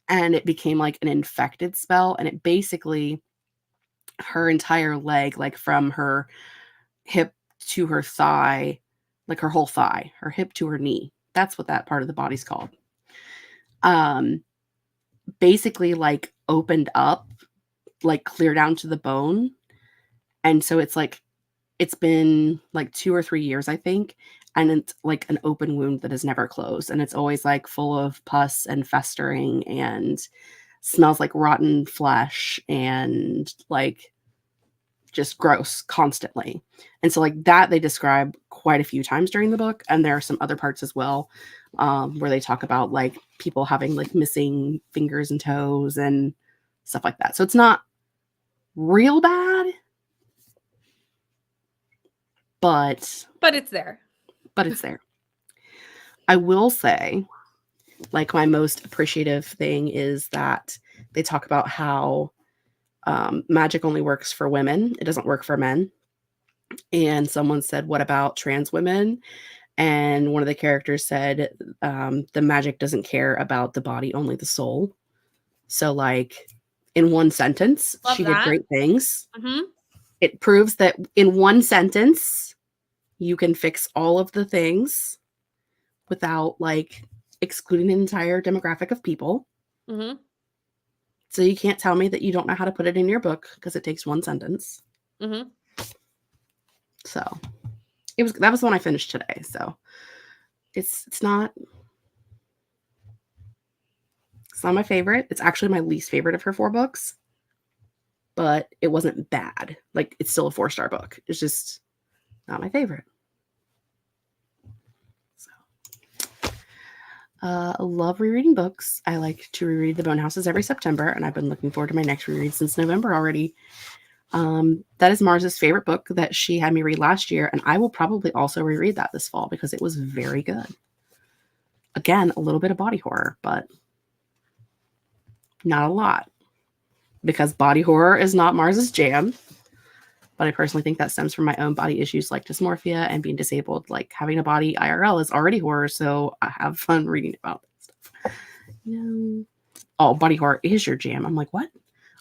And it became like an infected spell. And it basically, her entire leg, like from her hip to her thigh, like her whole thigh, her hip to her knee. That's what that part of the body's called. Basically like opened up, like clear down to the bone. And so it's like, it's been like 2 or 3 years, I think. And it's like an open wound that has never closed. And it's always like full of pus and festering and smells like rotten flesh and like just gross constantly. And so like that they describe quite a few times during the book. And there are some other parts as well where they talk about like people having like missing fingers and toes and stuff like that. So it's not real bad, but it's there. But it's there. I will say, like, my most appreciative thing is that they talk about how magic only works for women. It doesn't work for men. And someone said, what about trans women? And one of the characters said, the magic doesn't care about the body, only the soul. So, like, in one sentence, she did great things. Mm-hmm. It proves that in one sentence, you can fix all of the things without, like, excluding an entire demographic of people. Mm-hmm. So you can't tell me that you don't know how to put it in your book because it takes one sentence. Mm-hmm. So that was the one I finished today. So it's not my favorite. It's actually my least favorite of her 4 books, but it wasn't bad. Like, it's still a 4-star book. It's just not my favorite. So I love rereading books. I like to reread The Bone Houses every September, and I've been looking forward to my next reread since November already. That is Mars's favorite book that she had me read last year, and I will probably also reread that this fall because it was very good. Again, a little bit of body horror, but not a lot, because body horror is not Mars's jam. But I personally think that stems from my own body issues like dysmorphia and being disabled. Like, having a body IRL is already horror, so I have fun reading about that stuff. Oh, body horror is your jam. I'm like, what?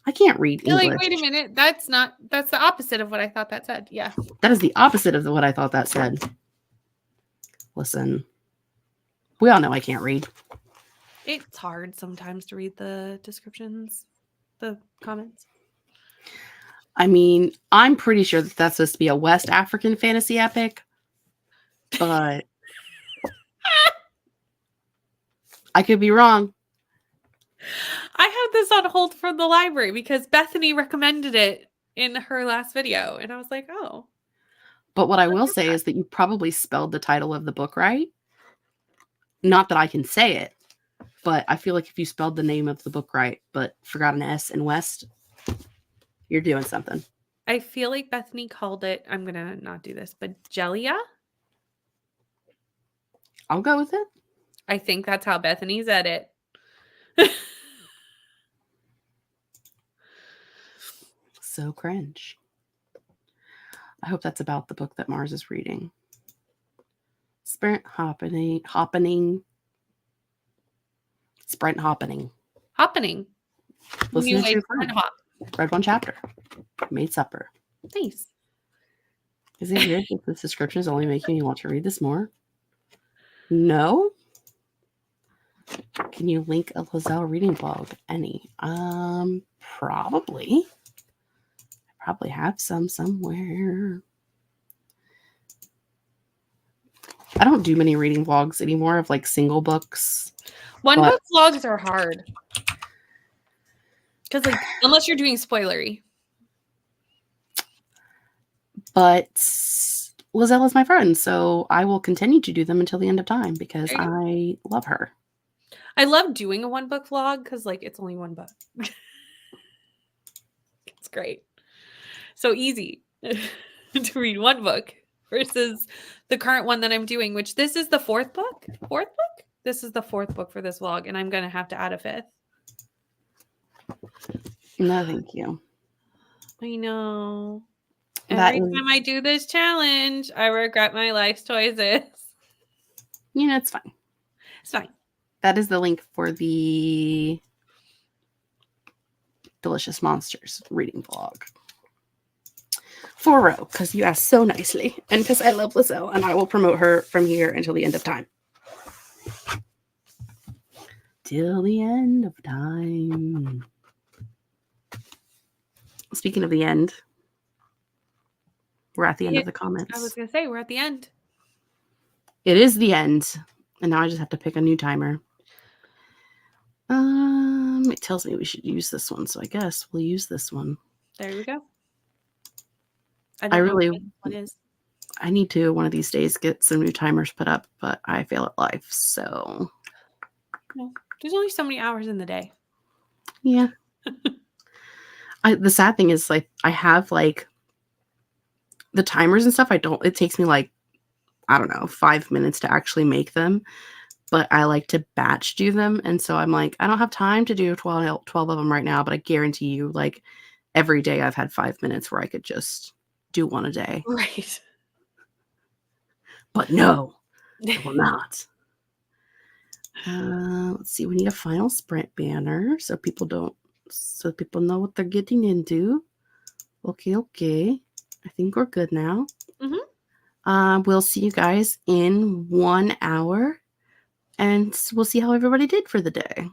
I can't read English. Like, wait a minute. That's the opposite of what I thought that said. Yeah. That is the opposite of what I thought that said. Listen, we all know I can't read. It's hard sometimes to read the descriptions, the comments. I mean, I'm pretty sure that that's supposed to be a West African fantasy epic, but I could be wrong. I had this on hold from the library because Bethany recommended it in her last video, and I was like, oh. But what I will say is that you probably spelled the title of the book right. Not that I can say it, But I feel like if you spelled the name of the book right, but forgot an S in West, you're doing something. I feel like Bethany called it, I'm going to not do this, but Jellia? I'll go with it. I think that's how Bethany said it. So cringe. I hope that's about the book that Mars is reading. Sprint happening. Sprint happening. Happening. Listen to New your Age friend. hop. Read one chapter. Made supper. Nice. Is it weird that this description is only making you want to read this more? No? Can you link a Lozelle reading blog? Any? Probably. I probably have some somewhere. I don't do many reading vlogs anymore of like single books. One book vlogs are hard. Because like, unless you're doing spoilery. But Lozelle is my friend, so I will continue to do them until the end of time because I love her. I love doing a one book vlog because like it's only one book. It's great. So easy to read one book versus the current one that I'm doing, which this is the fourth book. This is the fourth book for this vlog, and I'm going to have to add a fifth. No, thank you. I know. Every time I do this challenge, I regret my life's choices. You know, it's fine. It's fine. That is the link for the Delicious Monsters reading vlog. For row, because you asked so nicely, and because I love Lozelle, and I will promote her from here until the end of time. Till the end of time. Speaking of the end, we're at the end of the comments. I was going to say, we're at the end. It is the end. And now I just have to pick a new timer. It tells me we should use this one, so I guess we'll use this one. There we go. I really know what it is. I need to one of these days get some new timers put up, but I fail at life, so no, there's only so many hours in the day. Yeah. The sad thing is, like, I have like the timers and stuff. It takes me like, I don't know, 5 minutes to actually make them, but I like to batch do them. And so I'm like, I don't have time to do 12 of them right now, but I guarantee you, like, every day I've had 5 minutes where I could just do one a day. Right. But no, I will not. Let's see. We need a final sprint banner so people know what they're getting into. Okay. I think we're good now. Mm-hmm. We'll see you guys in 1 hour, and we'll see how everybody did for the day.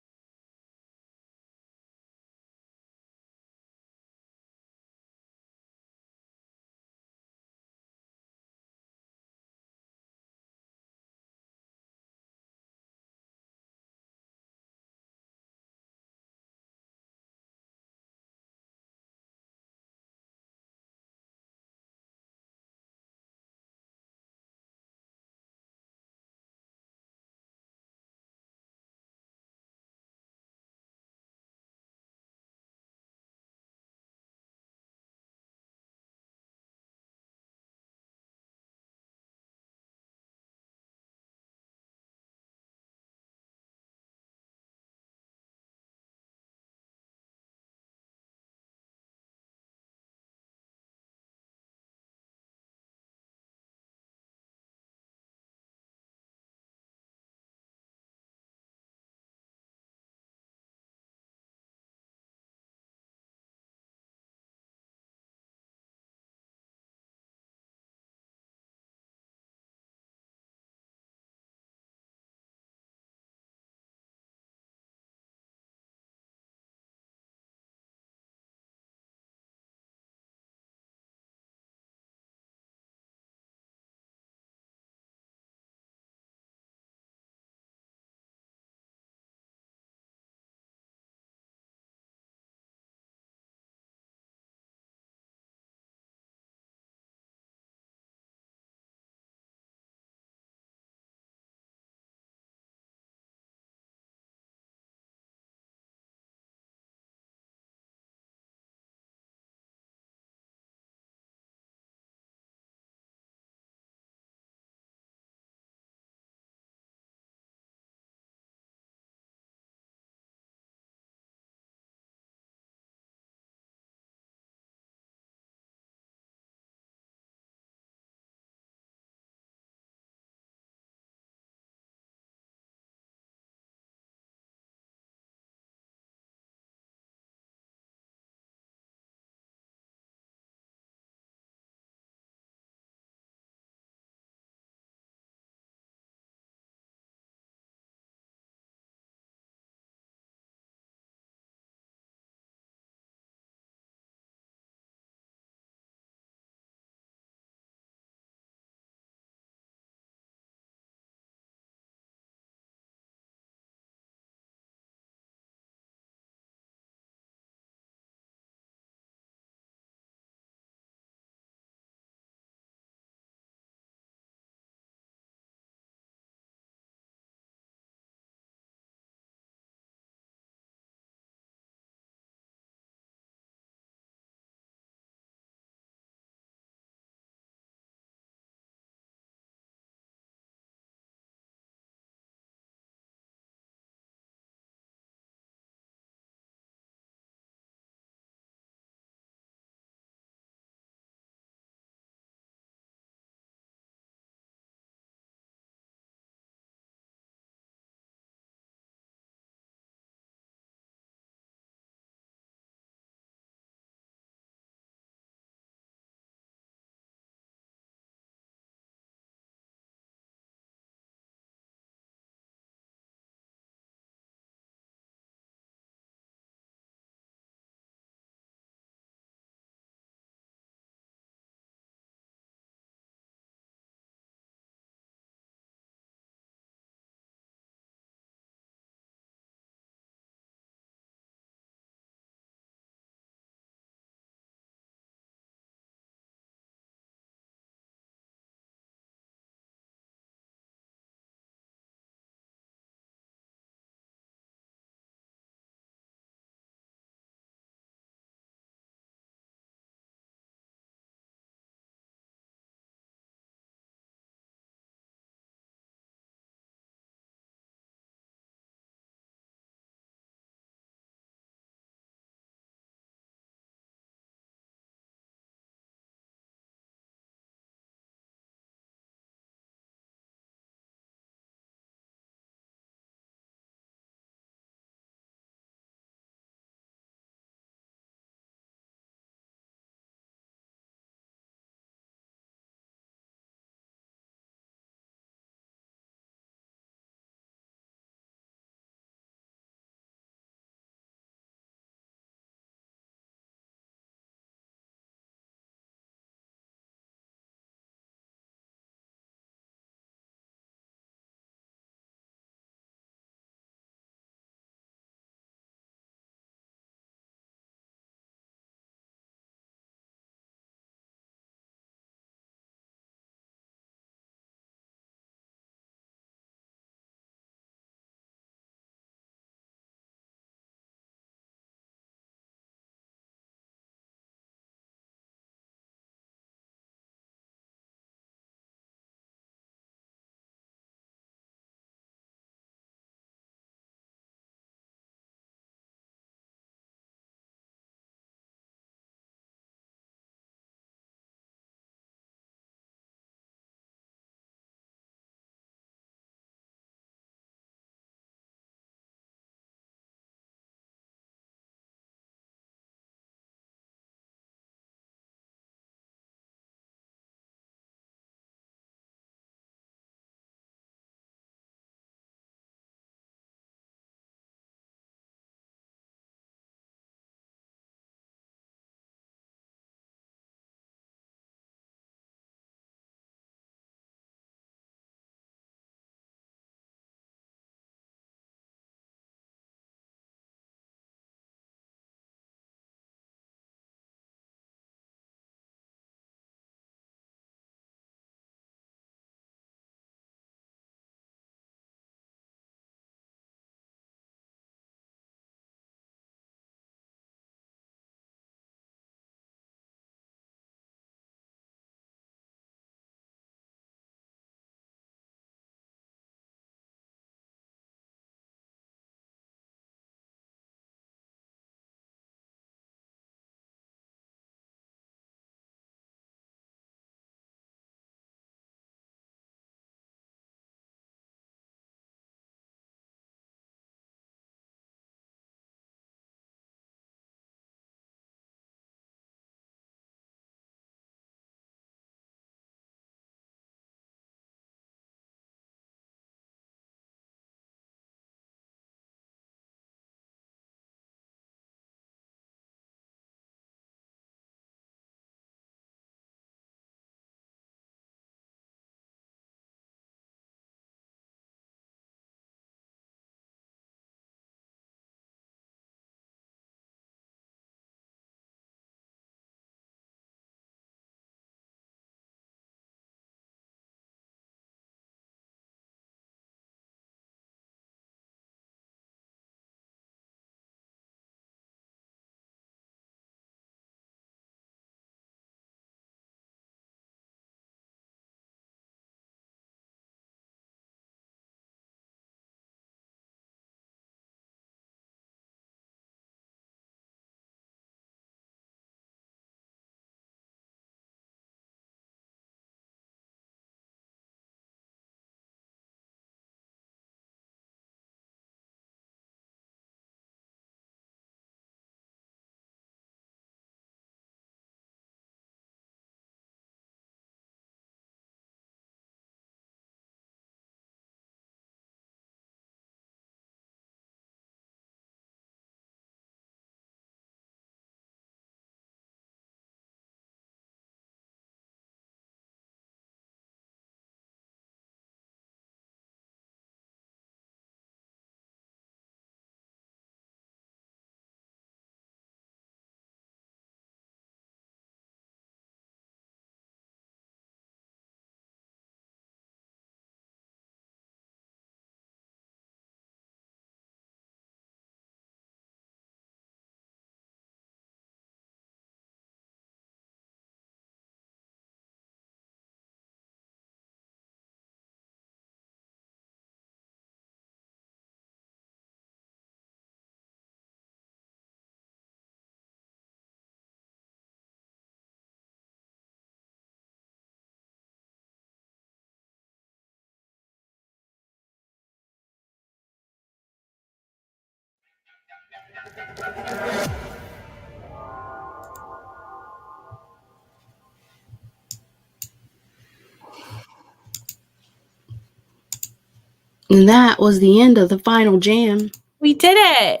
And that was the end of the final jam. We did it.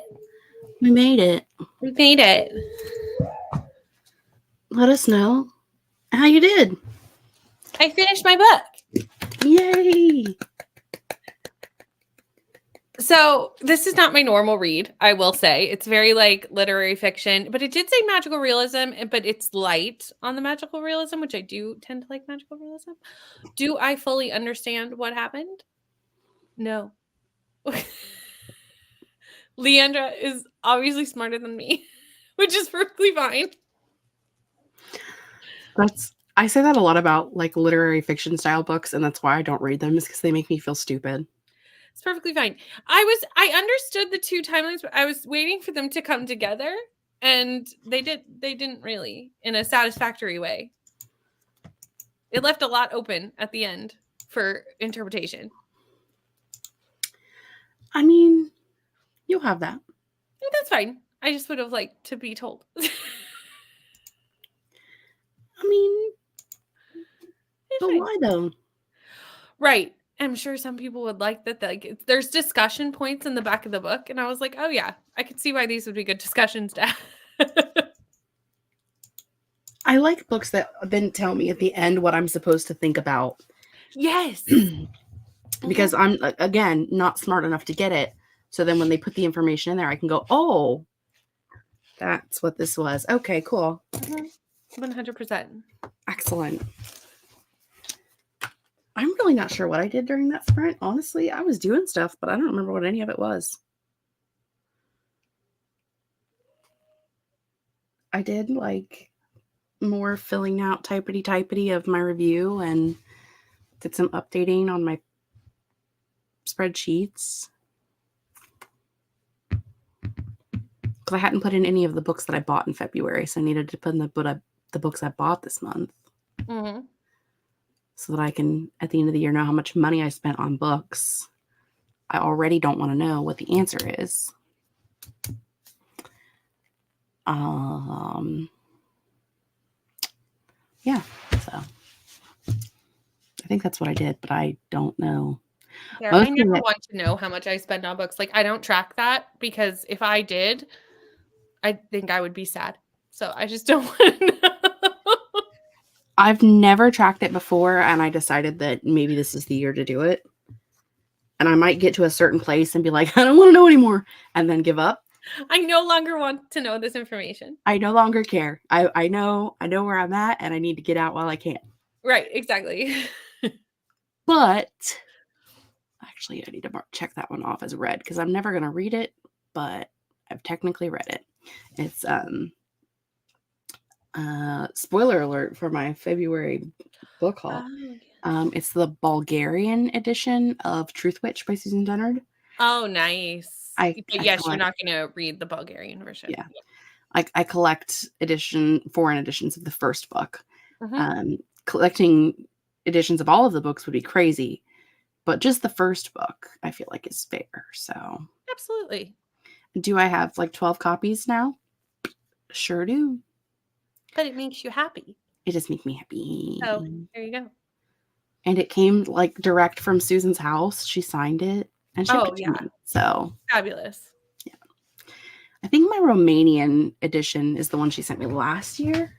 We made it. We made it. Let us know how you did. I finished my book. Yay! So this is not my normal read, I will say. It's very like literary fiction, but it did say magical realism, but it's light on the magical realism, which I do tend to like magical realism. Do I fully understand what happened? No. Leandra is obviously smarter than me, which is perfectly fine. I say that a lot about like literary fiction style books, and that's why I don't read them, is because they make me feel stupid. It's perfectly fine. I understood the two timelines, but I was waiting for them to come together, and they didn't really in a satisfactory way. It left a lot open at the end for interpretation. I mean, you'll have that. That's fine. I just would have liked to be told. I mean, but why though? Right. I'm sure some people would like that. Like, there's discussion points in the back of the book, and I was like, oh yeah, I could see why these would be good discussions to have. I like books that then tell me at the end what I'm supposed to think about. Yes. Because I'm, again, not smart enough to get it. So then when they put the information in there, I can go, oh, that's what this was. Okay, cool. 100%. Excellent. I'm really not sure what I did during that sprint. Honestly, I was doing stuff, but I don't remember what any of it was. I did like more filling out typety of my review and did some updating on my spreadsheets. Because I hadn't put in any of the books that I bought in February, so I needed to put in the books I bought this month. Mm-hmm. So that I can, at the end of the year, know how much money I spent on books. I already don't want to know what the answer is. Yeah, so I think that's what I did, but I don't know. Yeah, I never want to know how much I spend on books. Like, I don't track that, because if I did, I think I would be sad. So I just don't want to know. I've never tracked it before, and I decided that maybe this is the year to do it. And I might get to a certain place and be like, I don't want to know anymore, and then give up. I no longer want to know this information. I no longer care. I know where I'm at, and I need to get out while I can. Right, exactly. But actually, I need to check that one off as read, because I'm never going to read it, but I've technically read it. It's spoiler alert for my February book haul. It's the Bulgarian edition of Truth Witch by Susan Dennard. Oh, nice. Yes, you're not going to read the Bulgarian version. Yeah. I collect foreign editions of the first book. Mm-hmm. Collecting editions of all of the books would be crazy, but just the first book I feel like is fair. So absolutely. Do I have like 12 copies now? Sure do. But it makes you happy. It does make me happy. So there you go. And it came like direct from Susan's house. She signed it and shipped it to me. So fabulous. Yeah. I think my Romanian edition is the one she sent me last year.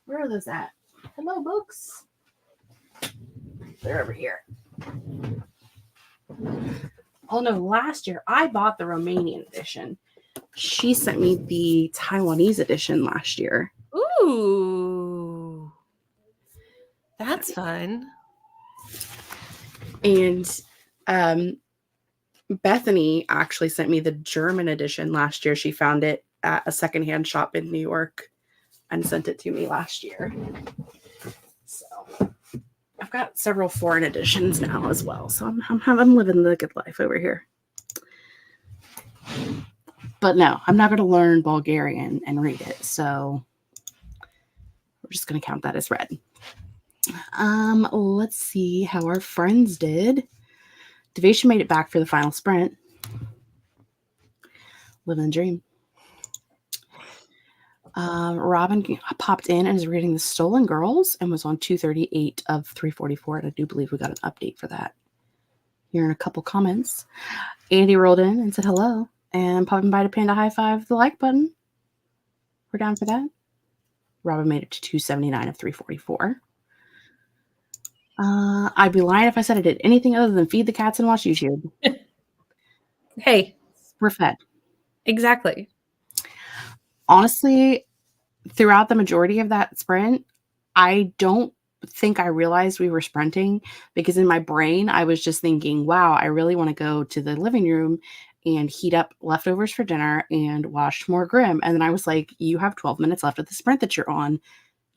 Where are those at? Hello, books. They're over here. Oh no, last year I bought the Romanian edition. She sent me the Taiwanese edition last year. Ooh. That's fun. And Bethany actually sent me the German edition last year. She found it at a secondhand shop in New York and sent it to me last year. So I've got several foreign editions now as well. So I'm living the good life over here. But no, I'm not going to learn Bulgarian and read it. So we're just going to count that as read. Let's see how our friends did. Devasia made it back for the final sprint. Living the dream. Robin popped in and is reading The Stolen Girls and was on 238 of 344. And I do believe we got an update for that here in a couple comments. Andy rolled in and said hello. And popping by to Panda high five the like button. We're down for that. Robin made it to 279 of 344. I'd be lying if I said I did anything other than feed the cats and watch YouTube. Hey. We're fed. Exactly. Honestly, throughout the majority of that sprint, I don't think I realized we were sprinting because in my brain, I was just thinking, wow, I really want to go to the living room and heat up leftovers for dinner and watch more Grimm. And then I was like, you have 12 minutes left of the sprint that you're on.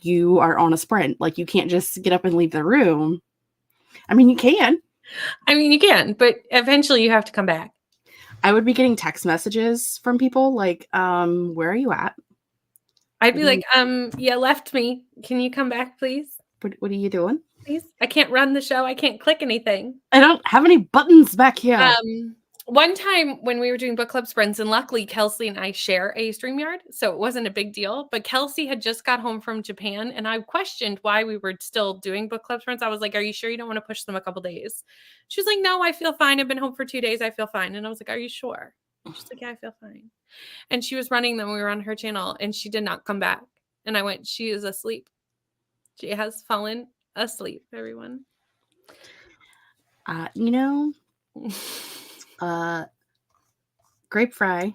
You are on a sprint. Like, you can't just get up and leave the room. I mean, you can. You can, but eventually you have to come back. I would be getting text messages from people like, where are you at? I'd be like, you left me. Can you come back, please? What are you doing? Please? I can't run the show. I can't click anything. I don't have any buttons back here. One time when we were doing book club sprints, and luckily Kelsey and I share a StreamYard, so it wasn't a big deal, but Kelsey had just got home from Japan, and I questioned why we were still doing book club sprints. I was like, are you sure you don't want to push them a couple days? She was like, no, I feel fine. I've been home for 2 days. I feel fine. And I was like, are you sure? She's like, yeah, I feel fine. And she was running them. We were on her channel, and she did not come back. And I went, she is asleep. She has fallen asleep, everyone. Grape Fry,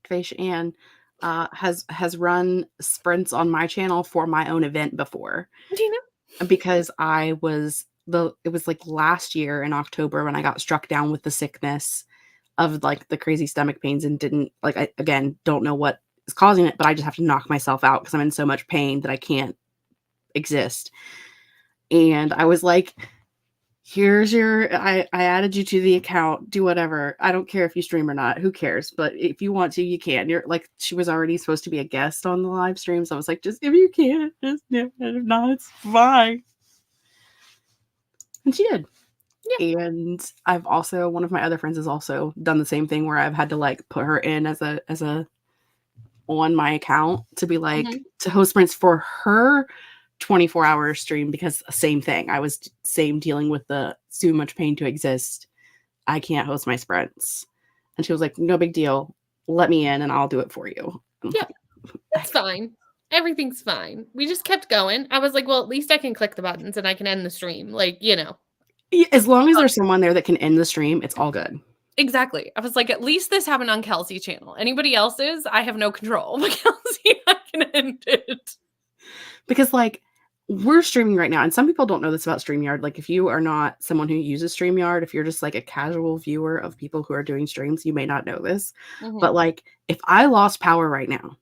Fish Ann, has run sprints on my channel for my own event before. Do you know? Because it was like last year in October when I got struck down with the sickness of like the crazy stomach pains and didn't like, I again don't know what is causing it, but I just have to knock myself out because I'm in so much pain that I can't exist. And I was like, here's I added you to the account, do whatever. I don't care if you stream or not, who cares? But if you want to, you can. You're like, she was already supposed to be a guest on the live stream. So I was like, just if you can, just if not, it's fine. And she did. Yeah. And I've also, one of my other friends has also done the same thing where I've had to like put her in as a on my account to be like to host sprints for her 24-hour stream because same thing. I was dealing with the too much pain to exist. I can't host my sprints. And she was like, no big deal. Let me in and I'll do it for you. Yeah, that's fine. Everything's fine. We just kept going. I was like, well, at least I can click the buttons and I can end the stream. Like, As long as there's someone there that can end the stream, it's all good. Exactly. I was like, at least this happened on Kelsey's channel. Anybody else's, I have no control. But Kelsey, I can end it. Because like, we're streaming right now, and some people don't know this about StreamYard. Like, if you are not someone who uses StreamYard, if you're just like a casual viewer of people who are doing streams, you may not know this. But like, if I lost power right now,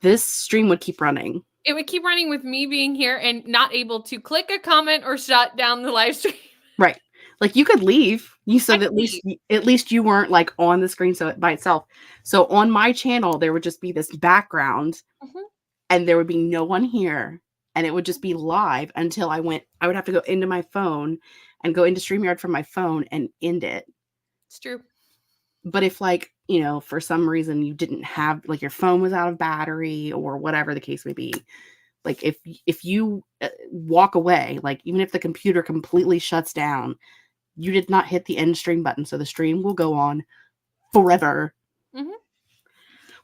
this stream would keep running. It would keep running with me being here and not able to click a comment or shut down the live stream. Right. Like, you could leave. You said at least you weren't like on the screen by itself. So on my channel, there would just be this background, and there would be no one here. And it would just be live until I would have to go into my phone and go into StreamYard from my phone and end it. It's true. But if like, for some reason you didn't have, like your phone was out of battery or whatever the case may be, like if you walk away, like even if the computer completely shuts down, you did not hit the end stream button. So the stream will go on forever.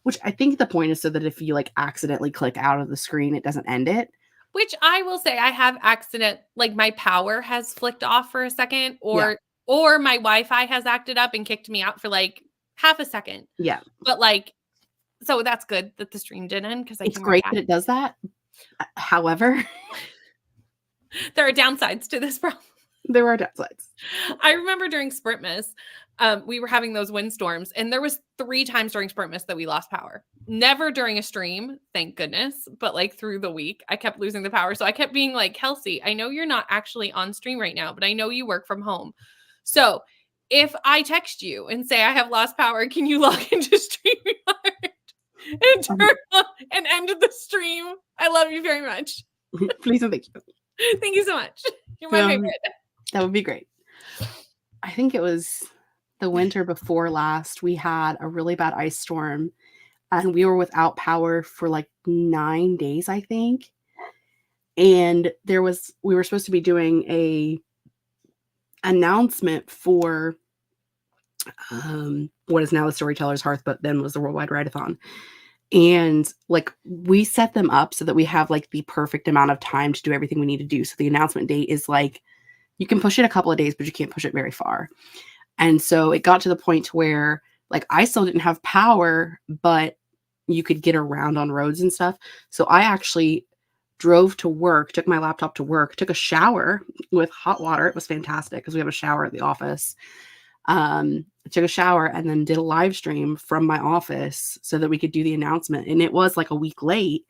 Which I think the point is so that if you like accidentally click out of the screen, it doesn't end it. Which I will say I have like my power has flicked off for a second or my Wi-Fi has acted up and kicked me out for like half a second. Yeah. But like, so that's good that the stream did end because it's great that it does that. However, there are downsides to this problem. There are downsides. I remember during Sprintmas, we were having those windstorms, and there was 3 times during Sprintmas that we lost power. Never during a stream, thank goodness, but like through the week, I kept losing the power. So I kept being like, Kelsey, I know you're not actually on stream right now, but I know you work from home. So if I text you and say I have lost power, can you log into StreamYard and turn on and end the stream? I love you very much. Please and thank you. Thank you so much. You're my favorite. That would be great. I think it was the winter before last, we had a really bad ice storm and we were without power for like 9 days, I think. And we were supposed to be doing a announcement for what is now the Storytellers Hearth, but then was the Worldwide Readathon. And like we set them up so that we have like the perfect amount of time to do everything we need to do. So the announcement date is like you can push it a couple of days, but you can't push it very far. And so it got to the point where like I still didn't have power, but you could get around on roads and stuff. So I actually drove to work, took my laptop to work, took a shower with hot water. It was fantastic because we have a shower at the office. I took a shower and then did a live stream from my office so that we could do the announcement. And it was like a week late,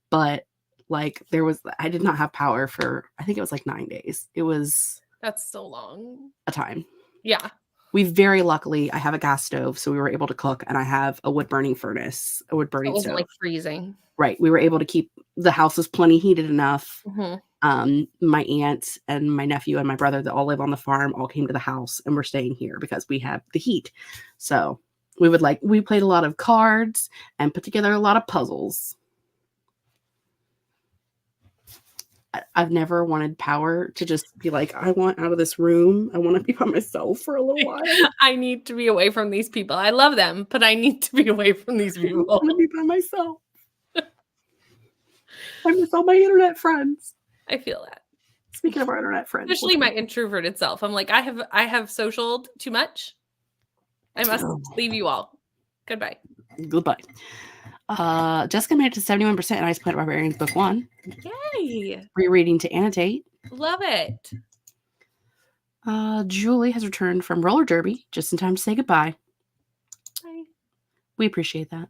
but like I did not have power for, I think it was like 9 days. That's so long. A time. Yeah. We very luckily, I have a gas stove, so we were able to cook, and I have a wood burning furnace, a wood burning stove. It wasn't stove. like freezing. Right. We were able to keep the house was plenty heated enough. Mm-hmm. My aunt and my nephew and my brother that all live on the farm all came to the house, and we're staying here because we have the heat. So we played a lot of cards and put together a lot of puzzles. I've never wanted power to just be like, I want out of this room. I want to be by myself for a little while. I need to be away from these people. I love them, but I need to be away from these people. I want to be by myself. I miss all my internet friends. I feel that. Speaking of our internet friends. Especially my introverted self. I'm like, I have socialed too much. I must leave you all. Goodbye. Goodbye. Jessica made it to 71% in Ice Planet Barbarians Book 1. Yay. Rereading to annotate. Love it. Julie has returned from roller derby just in time to say goodbye. Bye. We appreciate that.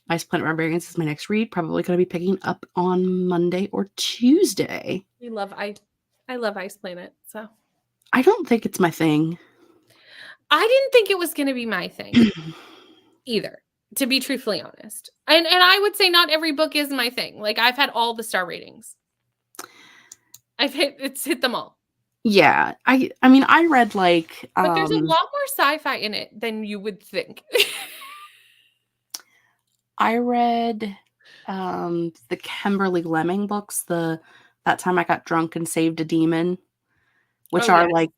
Ice Planet Barbarians is my next read. Probably going to be picking up on Monday or Tuesday. I love Ice Planet, so. I don't think it's my thing. I didn't think it was going to be my thing either, to be truthfully honest. And I would say not every book is my thing. Like I've had all the star ratings. It's hit them all. Yeah. I mean, I read like... But there's a lot more sci-fi in it than you would think. I read the Kimberly Lemming books, that time I got drunk and saved a demon, which are like,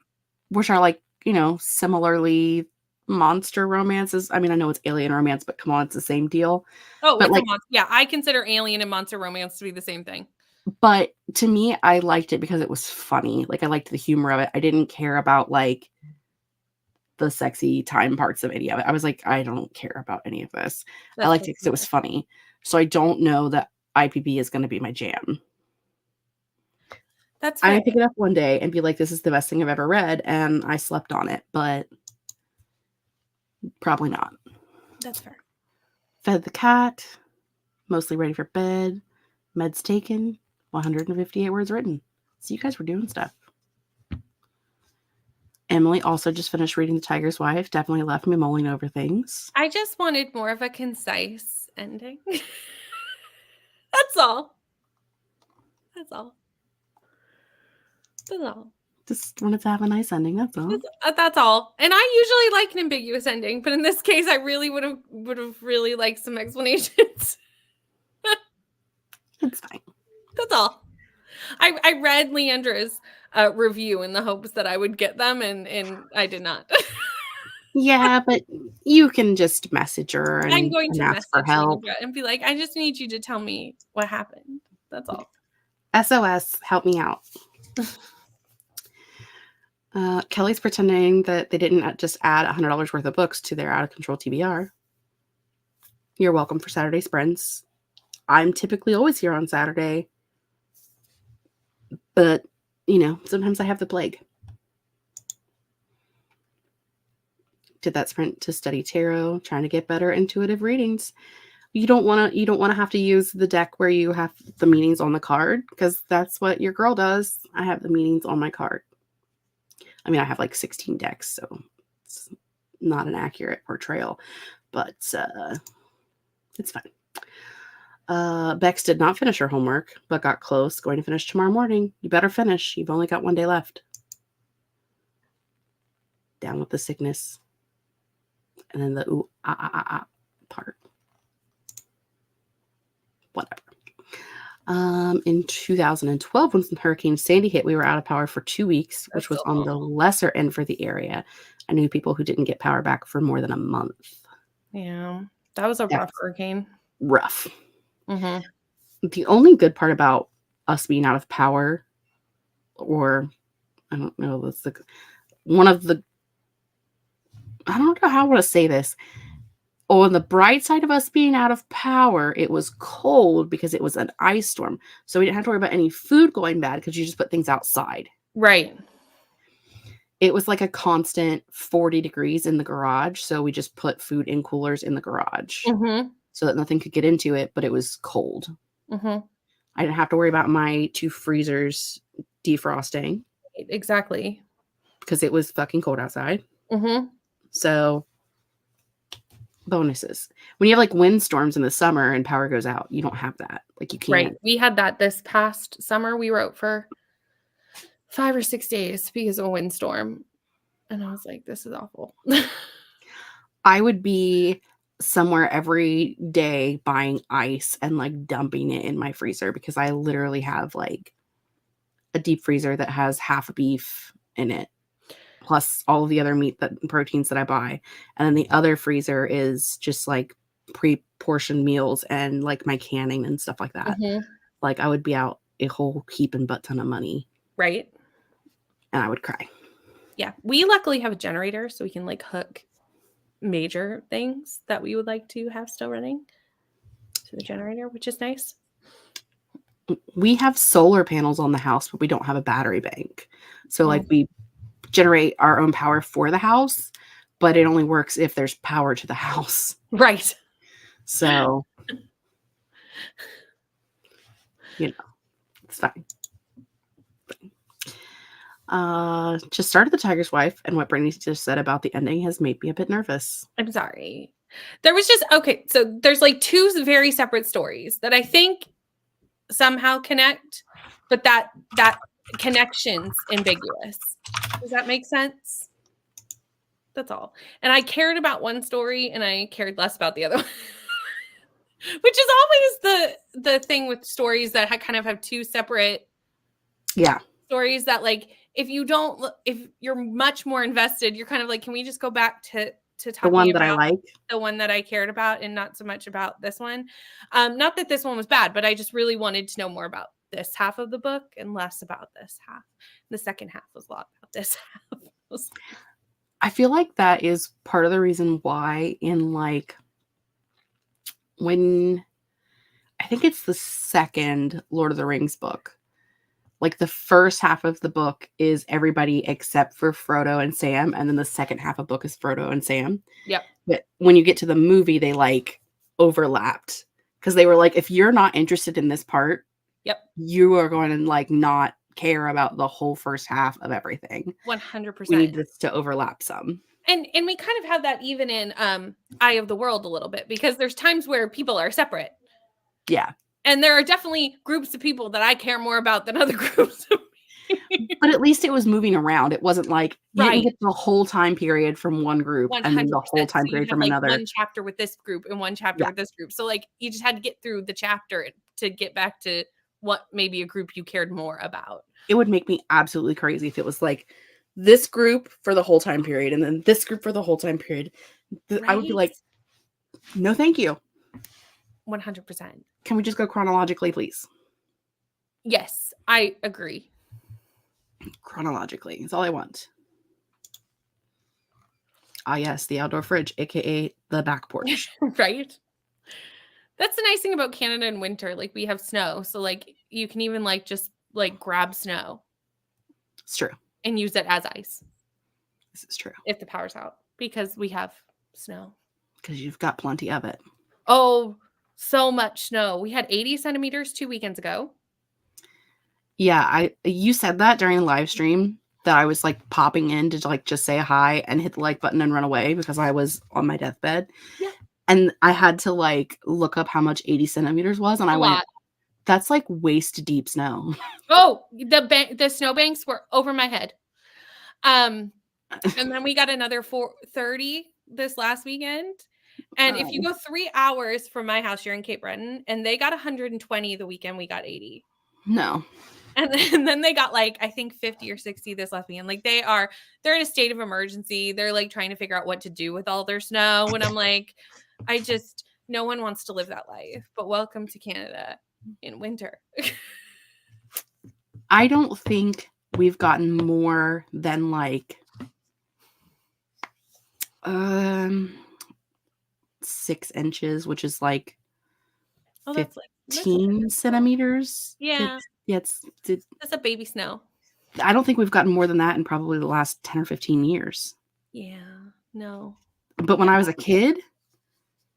similarly monster romances. I mean, I know it's alien romance, but come on, it's the same deal. Oh, but like, yeah, I consider alien and monster romance to be the same thing. But to me, I liked it because it was funny. Like I liked the humor of it. I didn't care about like the sexy time parts of any of it. I was like, I don't care about any of this. I liked it because it was funny. So I don't know that IPB is going to be my jam. That's fair. I pick it up one day and be like, this is the best thing I've ever read. And I slept on it, but probably not. That's fair. Fed the cat. Mostly ready for bed. Meds taken. 158 words written. So you guys were doing stuff. Emily also just finished reading The Tiger's Wife. Definitely left me mulling over things. I just wanted more of a concise ending. That's all. That's all. That's all. Just wanted to have a nice ending. That's all. That's all. And I usually like an ambiguous ending, but in this case, I really would have really liked some explanations. It's fine. That's all. I read Leandra's review in the hopes that I would get them, and I did not. Yeah, but you can just message her and I'm going to ask for help and be like, I just need you to tell me what happened. That's all. SOS, help me out. Kelly's pretending that they didn't just add $100 worth of books to their out of control TBR. You're welcome for Saturday sprints. I'm typically always here on Saturday. But, sometimes I have the plague. Did that sprint to study tarot, trying to get better intuitive readings. You don't want to have to use the deck where you have the meanings on the card, because that's what your girl does. I have the meanings on my card. I mean, I have like 16 decks, so it's not an accurate portrayal, but it's fine. Bex did not finish her homework, but got close. Going to finish tomorrow morning. You better finish. You've only got one day left. down with the sickness. And then the ooh, part. Whatever. In 2012, when Hurricane Sandy hit, we were out of power for 2 weeks, which was on the lesser end for the area. I knew people who didn't get power back for more than a month. Yeah, that was a rough hurricane. Rough. Mm-hmm. The only good part about us being out of power, or I don't know, that's the one of the, I don't know how I want to say this. On the bright side of us being out of power, it was cold because it was an ice storm. So we didn't have to worry about any food going bad because you just put things outside. Right. It was like a constant 40 degrees in the garage. So we just put food in coolers in the garage so that nothing could get into it, but it was cold. I didn't have to worry about my 2 freezers defrosting. Exactly. Because it was fucking cold outside. So bonuses. When you have like windstorms in the summer and power goes out, you don't have that. Like you can't. Right. We had that this past summer. We were out for 5 or 6 days because of a windstorm. And I was like, this is awful. I would be somewhere every day buying ice and like dumping it in my freezer because I literally have like a deep freezer that has half a beef in it, plus all of the other meat proteins that I buy. And then the other freezer is just like pre-portioned meals and like my canning and stuff like that. Like I would be out a whole heap and butt ton of money. Right. And I would cry. Yeah. We luckily have a generator so we can like hook major things that we would like to have still running to the generator, which is nice. We have solar panels on the house, but we don't have a battery bank. So like we generate our own power for the house, but it only works if there's power to the house. Right. So, you know, it's fine. Just started The Tiger's Wife, and what Brittany just said about the ending has made me a bit nervous. I'm sorry. There was just, okay, so there's like 2 very separate stories that I think somehow connect, but that connection's ambiguous. Does that make sense? That's all. And I cared about one story and I cared less about the other one. Which is always the thing with stories that kind of have 2 separate stories that like if you're much more invested, you're kind of like, can we just go back to talking the one that about I like, the one that I cared about and not so much about this one. Not that this one was bad, but I just really wanted to know more about this half of the book and less about this half. The second half was a lot about this half. I feel like that is part of the reason why in like when I think it's the second Lord of the Rings book, like the first half of the book is everybody except for Frodo and Sam, and then the second half of the book is Frodo and Sam. Yep. But when you get to the movie, they like overlapped because they were like, if you're not interested in this part, you are going to like not care about the whole first half of everything. 100%. We need this to overlap some. And we kind of have that even in Eye of the World a little bit, because there's times where people are separate. Yeah. And there are definitely groups of people that I care more about than other groups of people. But at least it was moving around. It wasn't like you didn't get the whole time period from one group 100%. And then the whole time period from another. One chapter with this group and one chapter with this group. So like you just had to get through the chapter to get back to what maybe a group you cared more about. It would make me absolutely crazy if it was like this group for the whole time period and then this group for the whole time period. Right? I would be like, no, thank you. 100%. Can we just go chronologically, please? Yes, I agree. Chronologically. That's all I want. Ah, yes, the outdoor fridge, aka the back porch. Right? That's the nice thing about Canada in winter. Like we have snow. So like you can even like just like grab snow. It's true. And use it as ice. This is true. If the power's out. Because we have snow. Because you've got plenty of it. Oh, so much snow. We had 80 centimeters 2 weekends ago. Yeah, you said that during the live stream that I was like popping in to like just say hi and hit the like button and run away because I was on my deathbed. Yeah. And I had to like look up how much 80 centimeters was, and I went, that's like waist deep snow. Oh, the snowbanks were over my head. And then we got another 30 this last weekend. And if you go 3 hours from my house, you're in Cape Breton, and they got 120 the weekend, we got 80. No. And then they got like, I think 50 or 60 this last weekend. Like they're in a state of emergency. They're like trying to figure out what to do with all their snow. And I'm like, no one wants to live that life, but welcome to Canada in winter. I don't think we've gotten more than like 6 inches, which is like 15 centimeters. Yeah. That's a baby snow. I don't think we've gotten more than that in probably the last 10 or 15 years. Yeah, no. But when I was a kid,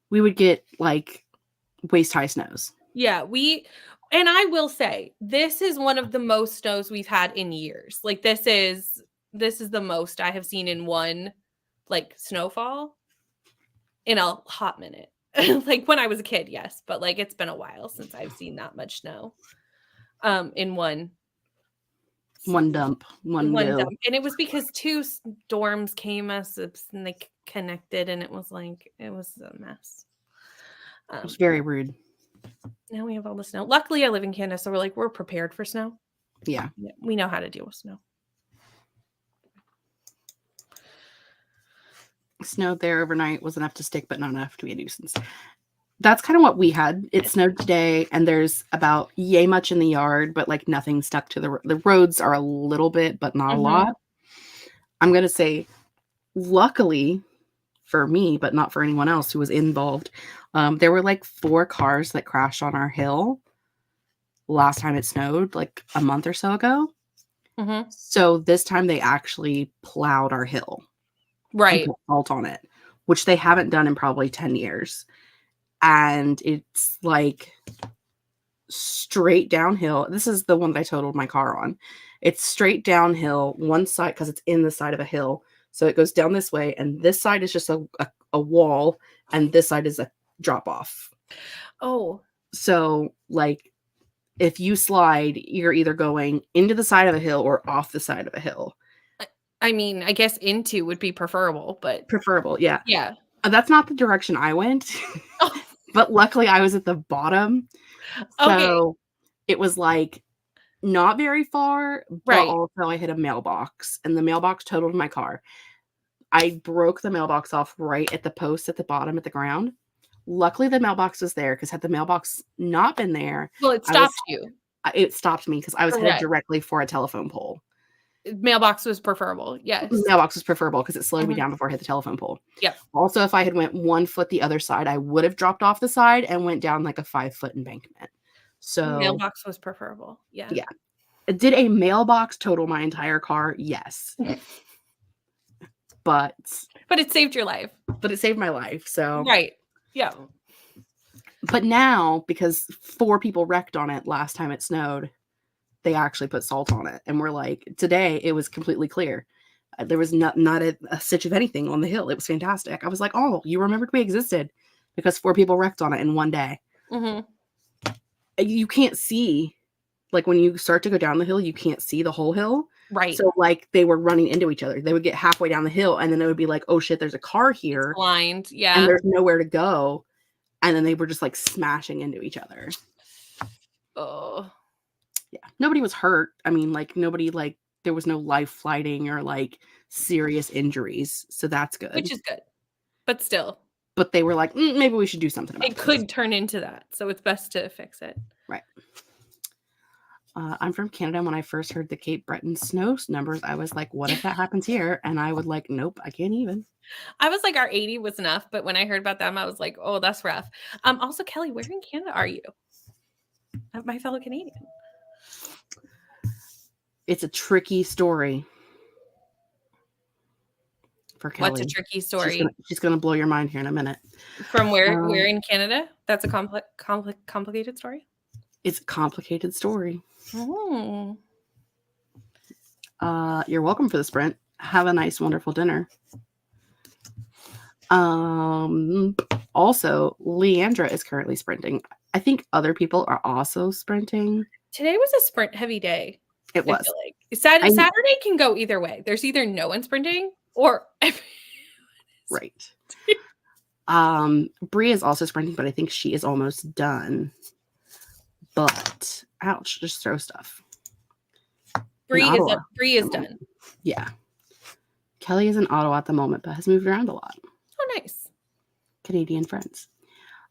we would get like waist-high snows. Yeah, and I will say, this is one of the most snows we've had in years. Like this is the most I have seen in one like snowfall in a hot minute. Like when I was a kid, yes, but like it's been a while since I've seen that much snow in one dump. And it was because 2 storms came us and they connected, and it was a mess. It was very rude. Now we have all the snow. Luckily, I live in Canada, so we're prepared for snow. Yeah. We know how to deal with snow. Snowed there overnight, was enough to stick, but not enough to be a nuisance. That's kind of what we had. It snowed today, and there's about yay much in the yard, but like nothing stuck to the roads are a little bit, but not a lot. I'm going to say, luckily for me, but not for anyone else who was involved, there were like 4 cars that crashed on our hill last time it snowed, like a month or so ago. So this time they actually plowed our hill. Right. And put salt on it, which they haven't done in probably 10 years. And it's like straight downhill. This is the one that I totaled my car on. It's straight downhill one side because it's in the side of a hill. So it goes down this way, and this side is just a wall, and this side is a drop off. Oh. So like if you slide, you're either going into the side of a hill or off the side of a hill. I mean, I guess into would be preferable, but preferable, yeah. Yeah. That's not the direction I went. Oh. But luckily I was at the bottom. So Okay. it was like not very far, but also I hit a mailbox, and the mailbox totaled my car. I broke the mailbox off right at the post at the bottom at the ground. Luckily the mailbox was there, because had the mailbox not been there, well, it stopped you. It stopped me because I was headed directly for a telephone pole. Mailbox was preferable. Yes. Mailbox was preferable because it slowed me down before I hit the telephone pole. Yeah. Also, if I had went 1 foot the other side, I would have dropped off the side and went down like a 5-foot embankment. So mailbox was preferable. Yeah. Yeah. Did a mailbox total my entire car? Yes. But it saved your life. But it saved my life. So right. Yeah. But now, because 4 people wrecked on it last time it snowed, they actually put salt on it. And we're like, today it was completely clear. There was not a stitch of anything on the hill. It was fantastic. I was like, oh, you remembered we existed, because 4 people wrecked on it in one day. You can't see, like when you start to go down the hill, you can't see the whole hill. Right. So like they were running into each other. They would get halfway down the hill, and then it would be like, oh shit, there's a car here. It's blind. Yeah. And there's nowhere to go. And then they were just like smashing into each other. Oh. Yeah. Nobody was hurt. I mean, like nobody, like there was no life flighting or like serious injuries. So that's good. Which is good. But still. But they were like, maybe we should do something about it. It could turn into that. So it's best to fix it. Right. I'm from Canada. When I first heard the Cape Breton snow numbers, I was like, what if that happens here? And I would like, nope, I can't even. I was like, our 80 was enough. But when I heard about them, I was like, oh, that's rough. Also, Kelly, where in Canada are you? My fellow Canadian. It's a tricky story for Kelly. What's a tricky story? She's gonna blow your mind here in a minute. From where in Canada? That's a complicated story? It's a complicated story. Oh. You're welcome for the sprint. Have a nice, wonderful dinner. Also, Leandra is currently sprinting. I think other people are also sprinting. Today was a sprint heavy day. It was. Like. Saturday can go either way. There's either no one sprinting or Right. Bree is also sprinting, but I think she is almost done. But ouch, just throw stuff. Bree is done. Yeah. Kelly is in Ottawa at the moment, but has moved around a lot. Oh, nice. Canadian friends.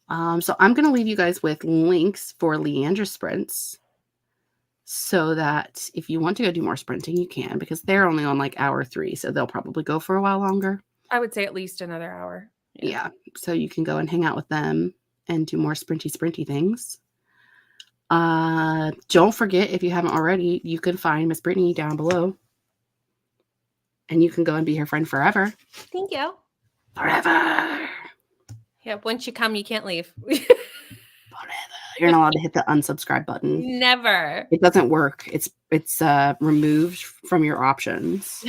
So I'm going to leave you guys with links for Leandra's sprints so that if you want to go do more sprinting, you can, because they're only on like hour 3. So they'll probably go for a while longer. I would say at least another hour. Yeah. So you can go and hang out with them and do more sprinty things. Don't forget, if you haven't already, you can find Miss Brittany down below. And you can go and be her friend forever. Thank you. Forever. Yeah, once you come, you can't leave. Forever. You're not allowed to hit the unsubscribe button. Never. It doesn't work. It's removed from your options.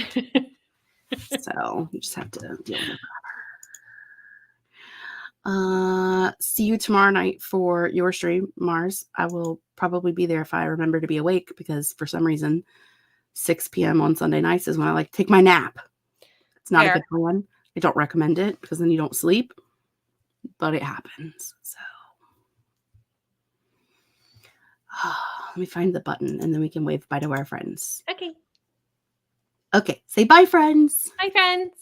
So you just have to deal with it forever. See you tomorrow night for your stream, Mars. I will probably be there if I remember to be awake, because for some reason 6 p.m. on Sunday nights is when I like to take my nap. It's not a good plan. I don't recommend it because then you don't sleep, but it happens. So let me find the button and then we can wave bye to our friends. Okay. Okay. Say bye, friends. Bye, friends.